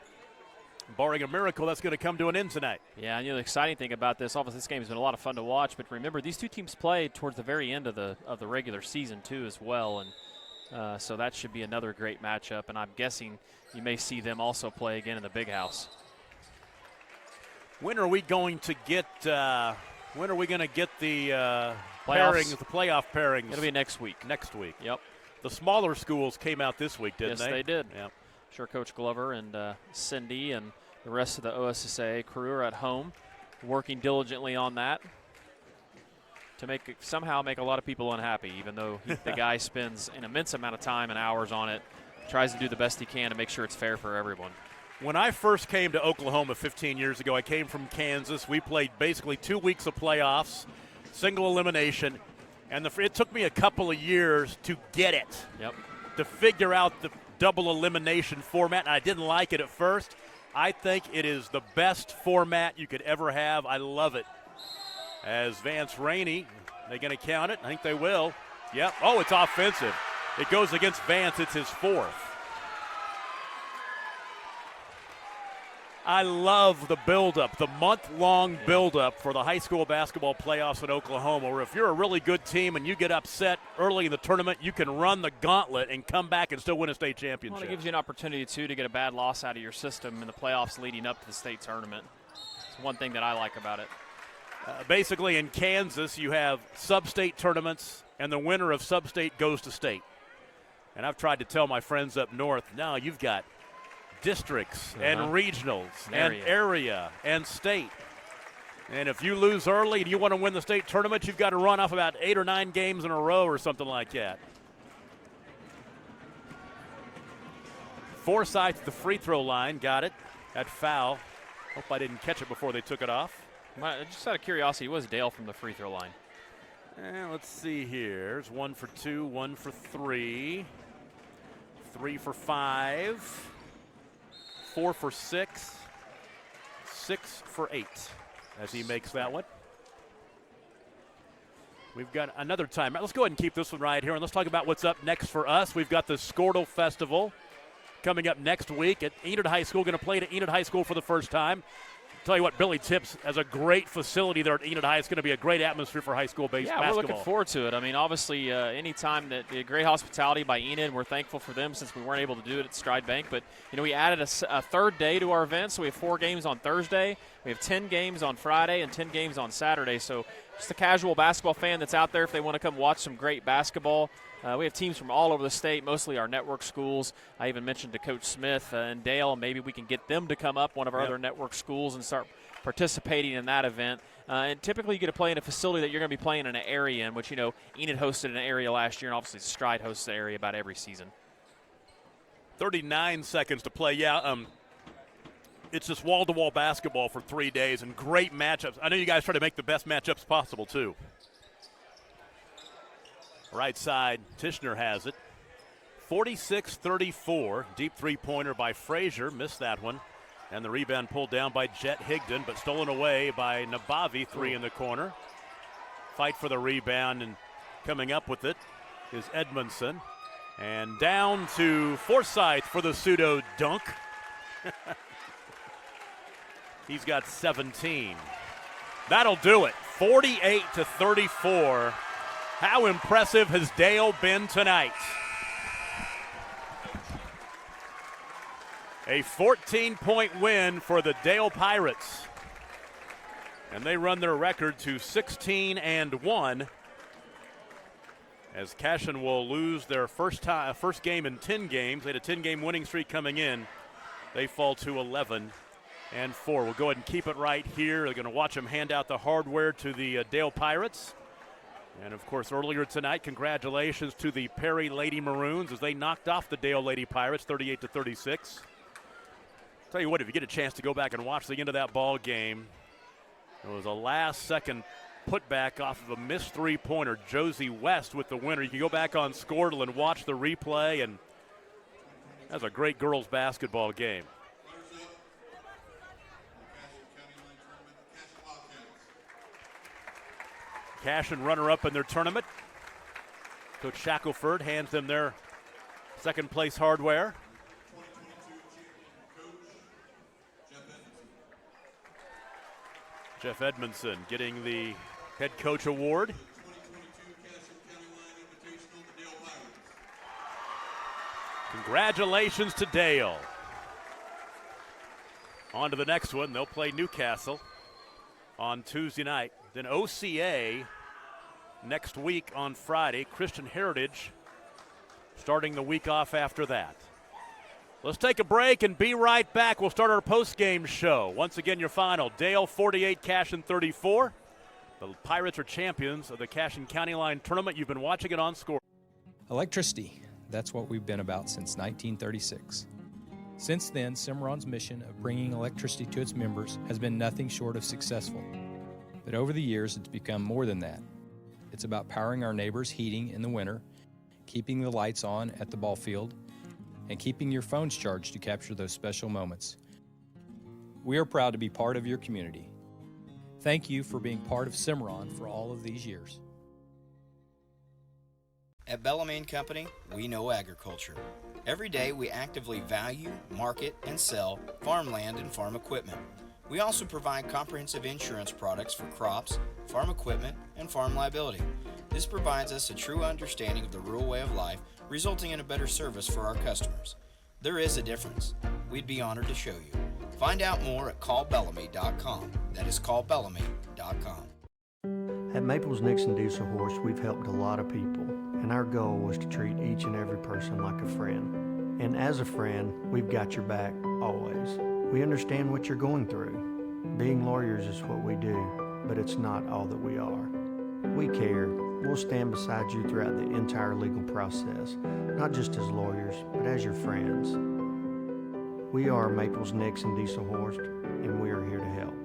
Barring a miracle, that's going to come to an end tonight. Yeah, and the exciting thing about this, obviously this game has been a lot of fun to watch, but remember, these two teams played towards the very end of the regular season too as well, and so that should be another great matchup, and I'm guessing you may see them also play again in the Big House. When are we going to get the pairings, the playoff pairings? It'll be next week. Next week. Yep. The smaller schools came out this week, didn't they? Yes, they did. Yep. Sure, Coach Glover and Cindy and the rest of the OSSAA crew are at home working diligently on that to somehow make a lot of people unhappy, even though the guy spends an immense amount of time and hours on it, tries to do the best he can to make sure it's fair for everyone. When I first came to Oklahoma 15 years ago, I came from Kansas. We played basically 2 weeks of playoffs, single elimination, and it took me a couple of years to get it, to figure out the double elimination format, and I didn't like it at first. I think it is the best format you could ever have. I love it. As Vance Rainey, they going to count it? I think they will. Yep. Oh, it's offensive. It goes against Vance. It's his 4th. I love the buildup, the month-long buildup for the high school basketball playoffs in Oklahoma, where if you're a really good team and you get upset early in the tournament, you can run the gauntlet and come back and still win a state championship. Well, it gives you an opportunity, too, to get a bad loss out of your system in the playoffs leading up to the state tournament. It's one thing that I like about it. Basically, in Kansas, you have sub-state tournaments, and the winner of sub-state goes to state. And I've tried to tell my friends up north, no, you've got districts and regionals and area and state. And if you lose early and you want to win the state tournament, you've got to run off about 8 or 9 games in a row or something like that. Forsyth at the free throw line, got it. That foul. Hope I didn't catch it before they took it off. Just out of curiosity, was Dale from the free throw line? Let's see here. There's 1 for 2, 1 for 3, 3 for 5, 4 for 6, 6 for 8 as he makes that one. We've got another timeout. Let's go ahead and keep this one right here, and let's talk about what's up next for us. We've got the Squirtle Festival coming up next week at Enid High School. Going to play at Enid High School for the first time. Tell you what, Billy Tips has a great facility there at Enid High. It's going to be a great atmosphere for high school basketball. Yeah, we're looking forward to it. I mean, obviously, anytime that the great hospitality by Enid, we're thankful for them since we weren't able to do it at Stride Bank. But, you know, we added a third day to our event, so we have 4 games on Thursday. We have 10 games on Friday and 10 games on Saturday. So just a casual basketball fan that's out there, if they want to come watch some great basketball. We have teams from all over the state, mostly our network schools. I even mentioned to Coach Smith and Dale, maybe we can get them to come up, one of our other network schools, and start participating in that event. And typically you get to play in a facility that you're going to be playing in an area in, which, you know, Enid hosted an area last year, and obviously Stride hosts the area about every season. 39 seconds to play. Yeah, it's just wall-to-wall basketball for 3 days and great matchups. I know you guys try to make the best matchups possible, too. Right side, Tishner has it. 46-34, deep three-pointer by Frazier. Missed that one. And the rebound pulled down by Jet Higdon, but stolen away by Nabavi, 3 in the corner. Fight for the rebound, and coming up with it is Edmondson. And down to Forsyth for the pseudo dunk. He's got 17. That'll do it. 48-34. How impressive has Dale been tonight? A 14-point win for the Dale Pirates. And they run their record to 16-1. As Cashion will lose their first game in 10 games. They had a 10-game winning streak coming in. They fall to 11-4. We'll go ahead and keep it right here. They're going to watch them hand out the hardware to the Dale Pirates. And, of course, earlier tonight, congratulations to the Perry Lady Maroons as they knocked off the Dale Lady Pirates 38-36. Tell you what, if you get a chance to go back and watch the end of that ball game, it was a last-second putback off of a missed three-pointer. Josie West with the winner. You can go back on Squirtle and watch the replay, and that's a great girls basketball game. Cashion runner-up in their tournament. Coach Shackelford hands them their second-place hardware. Jeff Edmondson getting the head coach award. Congratulations to Dale. On to the next one. They'll play Newcastle on Tuesday night. Then OCA next week on Friday. Christian Heritage starting the week off after that. Let's take a break and be right back. We'll start our post-game show. Once again, your final. Dale 48, Cashion 34. The Pirates are champions of the Cashion County Line Tournament. You've been watching it on Score. Electricity. That's what we've been about since 1936. Since then, Cimarron's mission of bringing electricity to its members has been nothing short of successful. But over the years, it's become more than that. It's about powering our neighbors' heating in the winter, keeping the lights on at the ball field, and keeping your phones charged to capture those special moments. We are proud to be part of your community. Thank you for being part of Cimarron for all of these years. At Bellarmine Company, we know agriculture. Every day we actively value, market, and sell farmland and farm equipment. We also provide comprehensive insurance products for crops, farm equipment, and farm liability. This provides us a true understanding of the rural way of life, resulting in a better service for our customers. There is a difference. We'd be honored to show you. Find out more at callbellamy.com. That is callbellamy.com. At Maples Nixon Diesel Horse, we've helped a lot of people, and our goal was to treat each and every person like a friend. And as a friend, we've got your back always. We understand what you're going through. Being lawyers is what we do, but it's not all that we are. We care. We'll stand beside you throughout the entire legal process, not just as lawyers, but as your friends. We are Maples, Nix, and Dieselhorst, and we are here to help.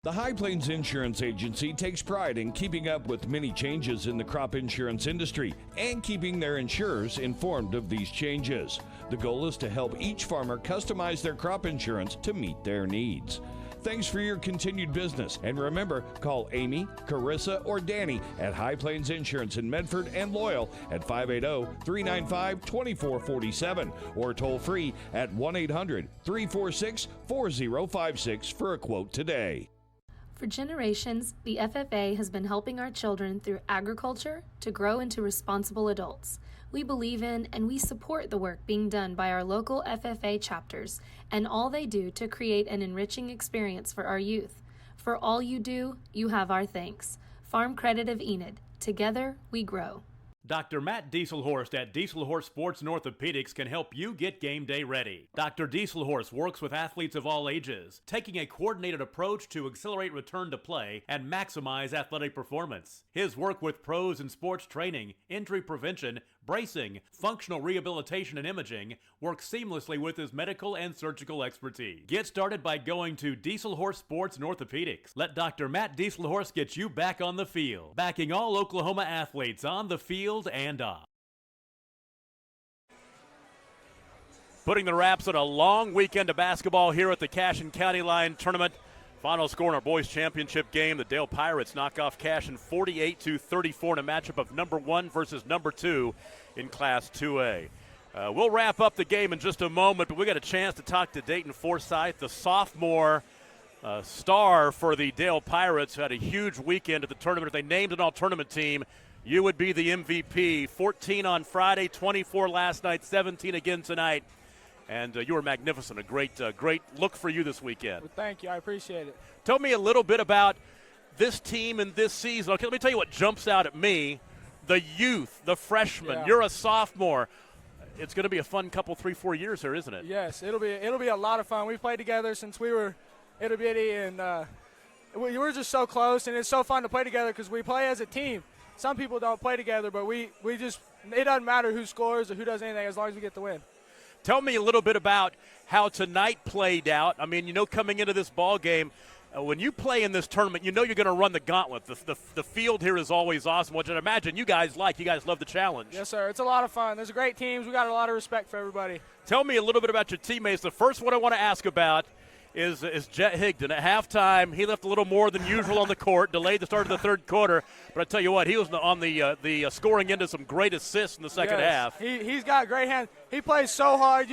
The High Plains Insurance Agency takes pride in keeping up with many changes in the crop insurance industry and keeping their insurers informed of these changes. The goal is to help each farmer customize their crop insurance to meet their needs. Thanks for your continued business, and remember, call Amy, Carissa, or Danny at High Plains Insurance in Medford and Loyal at 580-395-2447 or toll free at 1-800-346-4056 for a quote today. For generations, the FFA has been helping our children through agriculture to grow into responsible adults. We believe in and we support the work being done by our local FFA chapters and all they do to create an enriching experience for our youth. For all you do, you have our thanks. Farm Credit of Enid. Together, we grow. Dr. Matt Dieselhorst at Dieselhorst Sports and Orthopedics can help you get game day ready. Dr. Dieselhorst works with athletes of all ages, taking a coordinated approach to accelerate return to play and maximize athletic performance. His work with pros in sports training, injury prevention, bracing, functional rehabilitation, and imaging works seamlessly with his medical and surgical expertise. Get started by going to Dieselhorst Sports and Orthopedics. Let Dr. Matt Dieselhorst get you back on the field, backing all Oklahoma athletes on the field and off. Putting the wraps on a long weekend of basketball here at the Cashion County Line Tournament. Final score in our boys championship game, the Dale Pirates knock off Cashion 48-34 in a matchup of number 1 versus number 2 in Class 2A. We'll wrap up the game in just a moment, but we got a chance to talk to Dayton Forsyth, the sophomore star for the Dale Pirates, who had a huge weekend at the tournament. If they named an all-tournament team, you would be the MVP. 14 on Friday, 24 last night, 17 again tonight. And you were magnificent. A great look for you this weekend. Well, thank you. I appreciate it. Tell me a little bit about this team and this season. Okay, let me tell you what jumps out at me. The youth, the freshmen. Yeah. You're a sophomore. It's going to be a fun couple, 3-4 years here, isn't it? Yes, it'll be a lot of fun. We've played together since we were itty bitty, and we were just so close, and it's so fun to play together because we play as a team. Some people don't play together, but we just, it doesn't matter who scores or who does anything as long as we get the win. Tell me a little bit about how tonight played out. I mean, coming into this ball game, when you play in this tournament, you're going to run the gauntlet. The field here is always awesome, which I imagine you guys like. You guys love the challenge. Yes, sir. It's a lot of fun. There's great teams. We got a lot of respect for everybody. Tell me a little bit about your teammates. The first one I want to ask about is Jet Higdon. At halftime, he left a little more than usual on the court, delayed the start of the third quarter. But I tell you what, he was on the scoring end of some great assists in the second half. He's got great hands. He plays so hard.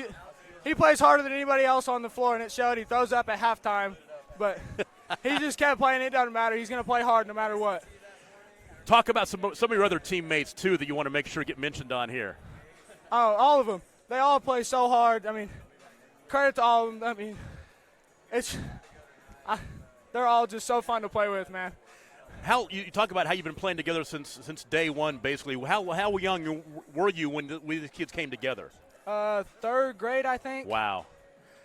He plays harder than anybody else on the floor, and it showed. He throws up at halftime, but he just kept playing. It doesn't matter. He's going to play hard no matter what. Talk about some of your other teammates, too, that you want to make sure get mentioned on here. Oh, all of them. They all play so hard. I mean, credit to all of them. I mean, they're all just so fun to play with, man. How you talk about how you've been playing together since day one, basically. How young were you when the kids came together? Third grade, I think. Wow.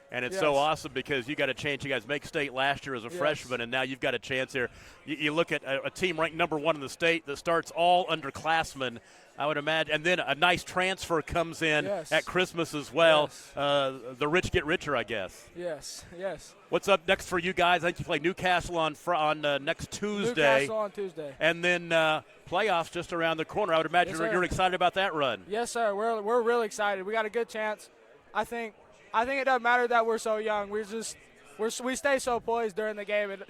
And it's so awesome because you got a chance. You guys make state last year as a freshman, and now you've got a chance here. You look at a team ranked number 1 in the state that starts all underclassmen, I would imagine. And then a nice transfer comes in at Christmas as well. Yes. The rich get richer, I guess. Yes, yes. What's up next for you guys? I think you play Newcastle on next Tuesday. Newcastle on Tuesday. And then playoffs just around the corner. I would imagine you're excited about that run. Yes, sir. We're really excited. We got a good chance. I think it doesn't matter that we're so young. We stay so poised during the game, and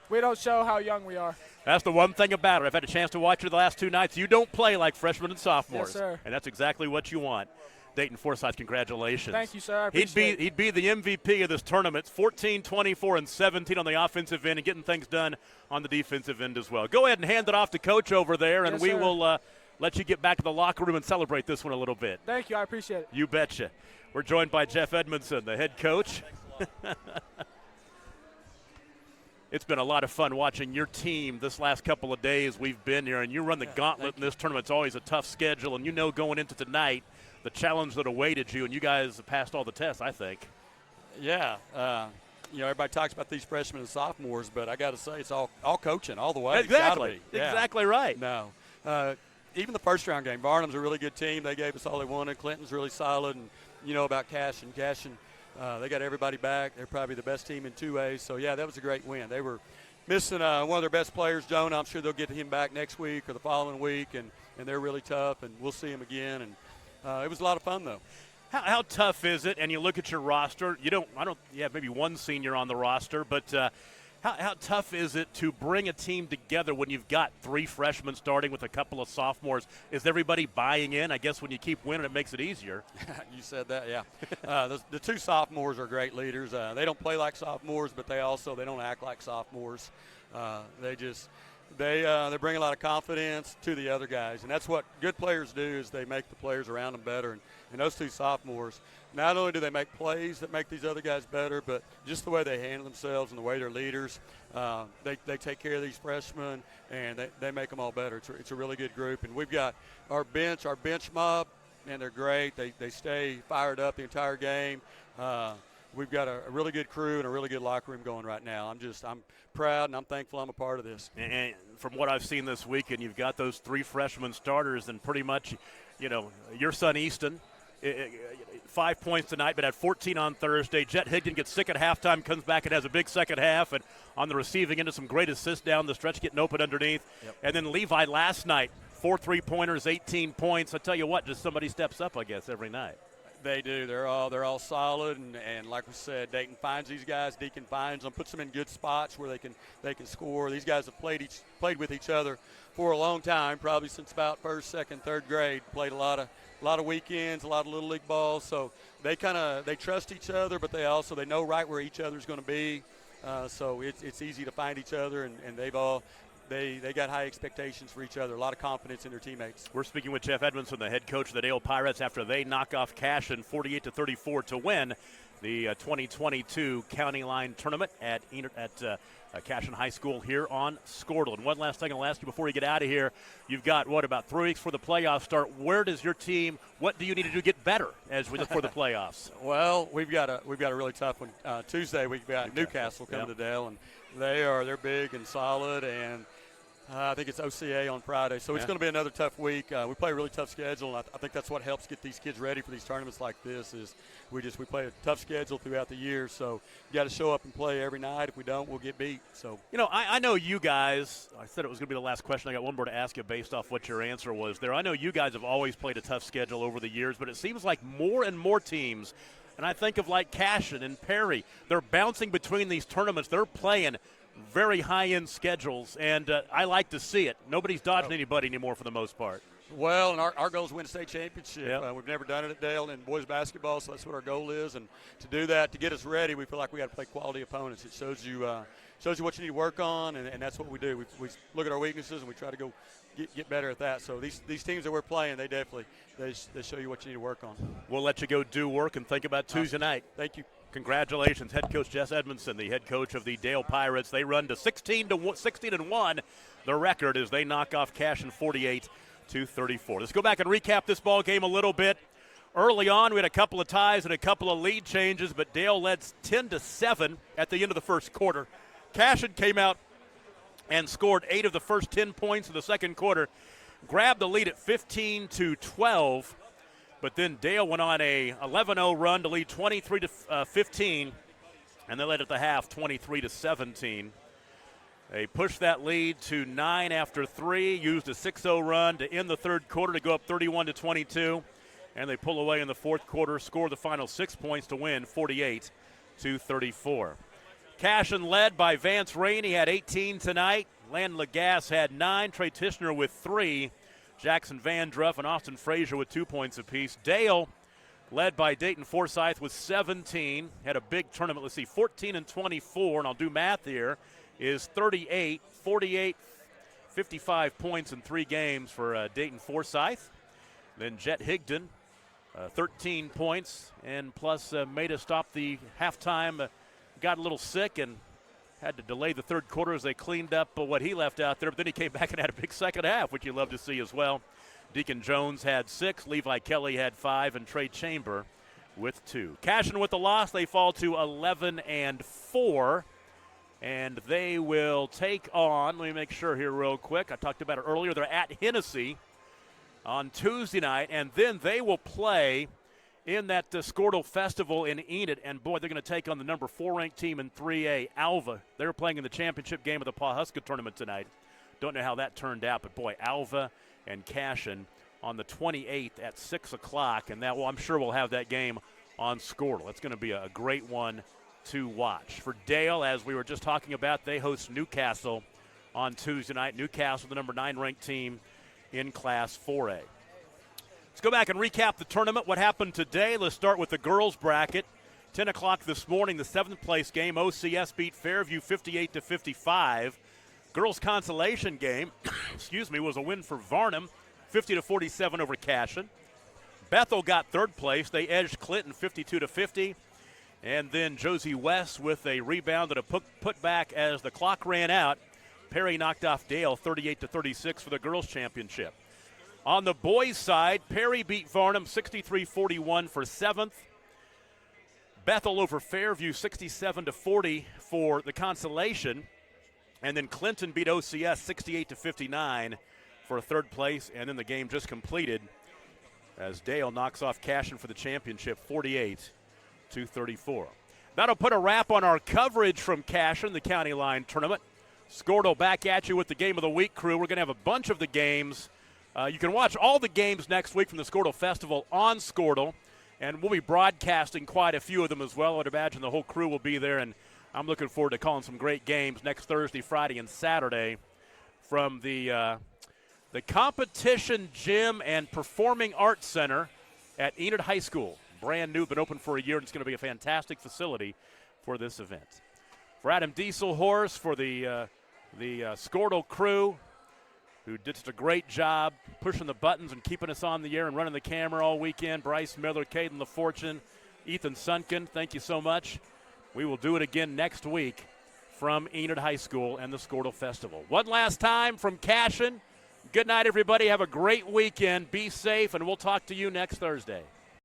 we don't show how young we are. That's the one thing about it. I've had a chance to watch you the last 2 nights. You don't play like freshmen and sophomores. Yes, sir. And that's exactly what you want. Dayton Forsyth, congratulations. Thank you, sir. I appreciate He'd be the MVP of this tournament, 14, 24, and 17 on the offensive end and getting things done on the defensive end as well. Go ahead and hand it off to Coach over there, and Yes, we sir. will let you get back to the locker room and celebrate this one a little bit. Thank you. I appreciate it. You betcha. We're joined by Jeff Edmondson, the head coach. It's been a lot of fun watching your team this last couple of days we've been here, and you run the gauntlet in this tournament. It's always a tough schedule, and you know going into tonight the challenge that awaited you, and you guys have passed all the tests, I think. Yeah. Everybody talks about these freshmen and sophomores, but I got to say it's all coaching all the way. Exactly. It's gotta be. Yeah. Exactly right. No. Even the first-round game, Varnum's a really good team. They gave us all they wanted. Clinton's really solid, and you know about Cashion. They got everybody back. They're probably the best team in 2A. So, yeah, that was a great win. They were missing one of their best players, Jonah. I'm sure they'll get him back next week or the following week, and they're really tough, and we'll see him again. And it was a lot of fun, though. How tough is it? And you look at your roster. You have maybe one senior on the roster, but how tough is it to bring a team together when you've got 3 freshmen starting with a couple of sophomores? Is everybody buying in? I guess when you keep winning, it makes it easier. You said that, yeah. The 2 sophomores are great leaders. They don't play like sophomores, but they don't act like sophomores. They bring a lot of confidence to the other guys, and that's what good players do is they make the players around them better. And those 2 sophomores, not only do they make plays that make these other guys better, but just the way they handle themselves and the way they're leaders, they take care of these freshmen, and they make them all better. It's a really good group. And we've got our bench mob, and they're great. They stay fired up the entire game. We've got a really good crew and a really good locker room going right now. I'm proud and I'm thankful I'm a part of this. And from what I've seen this weekend, you've got those 3 freshman starters, and pretty much, your son Easton, 5 points tonight, but had 14 on Thursday. Jet Higdon gets sick at halftime, comes back and has a big second half, and on the receiving end of some great assists down the stretch, getting open underneath. Yep. And then Levi last night, 4 3-pointers, 18 points. I tell you what, just somebody steps up, I guess, every night. They do. They're all solid, and like we said, Dayton finds these guys. Deacon finds them, puts them in good spots where they can score. These guys have played with each other for a long time, probably since about 1st, 2nd, 3rd grade. Played a lot of weekends, a lot of little league ball. So they trust each other, but they know right where each other's going to be. So it's easy to find each other, and they got high expectations for each other, a lot of confidence in their teammates. We're speaking with Jeff Edmondson, the head coach of the Dale Pirates, after they knock off Cashion 48-34 to win the 2022 County Line Tournament at Cashion High School here on Scourdle. And one last thing I'll ask you before you get out of here. You've got, about 3 weeks for the playoffs start. Where does your team, what do you need to do to get better as we look for the playoffs? Well, we've got a really tough one. Tuesday we've got Newcastle coming to Dale, and they're big and solid, and I think it's OCA on Friday. So it's going to be another tough week. We play a really tough schedule, and I think that's what helps get these kids ready for these tournaments like this is we play a tough schedule throughout the year. So you got to show up and play every night. If we don't, we'll get beat. So I know you guys, I said it was going to be the last question. I got one more to ask you based off what your answer was there. I know you guys have always played a tough schedule over the years, but it seems like more and more teams, and I think of like Cashion and Perry, they're bouncing between these tournaments. They're playing very high-end schedules, and I like to see it. Nobody's dodging anybody anymore for the most part. Well, and our goal is to win a state championship. Yep. We've never done it at Dale in boys basketball, so that's what our goal is. And to do that, to get us ready, we feel like we got to play quality opponents. It shows you what you need to work on, and that's what we do. We look at our weaknesses and we try to go get better at that. So these teams that we're playing, they definitely they show you what you need to work on. We'll let you go do work and think about Tuesday night. Thank you. Congratulations, head coach Jess Edmondson, the head coach of the Dale Pirates. They run to 16-1. The record is they knock off Cashion 48-34. Let's go back and recap this ball game a little bit. Early on, we had a couple of ties and a couple of lead changes, but Dale led 10-7 at the end of the first quarter. Cashion came out and scored 8 of the first 10 points in the second quarter, grabbed the lead at 15-12. But then Dale went on a 11-0 run to lead 23-15, and they led at the half 23-17. They pushed that lead to 9 after 3, used a 6-0 run to end the third quarter to go up 31-22, and they pull away in the fourth quarter, score the final 6 points to win 48-34. Cashion led by Vance Rainey, had 18 tonight. Landon Lagasse had 9, Trey Tishner with 3. Jackson Vandruff and Austin Frazier with 2 points apiece. Dale led by Dayton Forsyth with 17. Had a big tournament. Let's see, 14 and 24, and I'll do math here, is 38, 48, 55 points in 3 games for Dayton Forsyth. Then Jet Higdon, 13 points, and plus made us stop the halftime. Got a little sick and had to delay the third quarter as they cleaned up what he left out there. But then he came back and had a big second half, which you love to see as well. Deacon Jones had 6, Levi Kelly had 5, and Trey Chamber with 2. Cashion with the loss. They fall to 11 and 4, and they will take on, let me make sure here real quick. I talked about it earlier. They're at Hennessy on Tuesday night, and then they will play in that Squirtle Festival in Enid, and boy, they're going to take on the number 4 ranked team in 3A, Alva. They're playing in the championship game of the Pawhuska tournament tonight. Don't know how that turned out, but boy, Alva and Cashion on the 28th at 6 o'clock, and that, well, I'm sure we'll have that game on Squirtle. It's going to be a great one to watch. For Dale, as we were just talking about, they host Newcastle on Tuesday night. Newcastle, the number 9 ranked team in Class 4A. Let's go back and recap the tournament. What happened today? Let's start with the girls bracket. 10 o'clock this morning, the 7th place game. OCS beat Fairview 58-55. Girls consolation game, was a win for Varnum, 50-47 over Cashion. Bethel got 3rd place. They edged Clinton 52-50. And then Josie West with a rebound and a put back as the clock ran out. Perry knocked off Dale 38-36 for the girls championship. On the boys' side, Perry beat Varnum 63-41 for 7th. Bethel over Fairview 67-40 for the consolation. And then Clinton beat OCS 68-59 for 3rd place. And then the game just completed as Dale knocks off Cashion for the championship 48-34. That'll put a wrap on our coverage from Cashion, the County Line Tournament. Squirtle back at you with the Game of the Week crew. We're going to have a bunch of the games. You can watch all the games next week from the Squirtle Festival on Squirtle, and we'll be broadcasting quite a few of them as well. I'd imagine the whole crew will be there, and I'm looking forward to calling some great games next Thursday, Friday, and Saturday from the Competition Gym and Performing Arts Center at Enid High School. Brand new, been open for a year, and it's going to be a fantastic facility for this event. For Adam Dieselhorst, for the Squirtle crew, who did such a great job pushing the buttons and keeping us on the air and running the camera all weekend. Bryce Miller, Caden LaFortune, Ethan Sunken, thank you so much. We will do it again next week from Enid High School and the Squirtle Festival. One last time from Cashion. Good night, everybody. Have a great weekend. Be safe, and we'll talk to you next Thursday.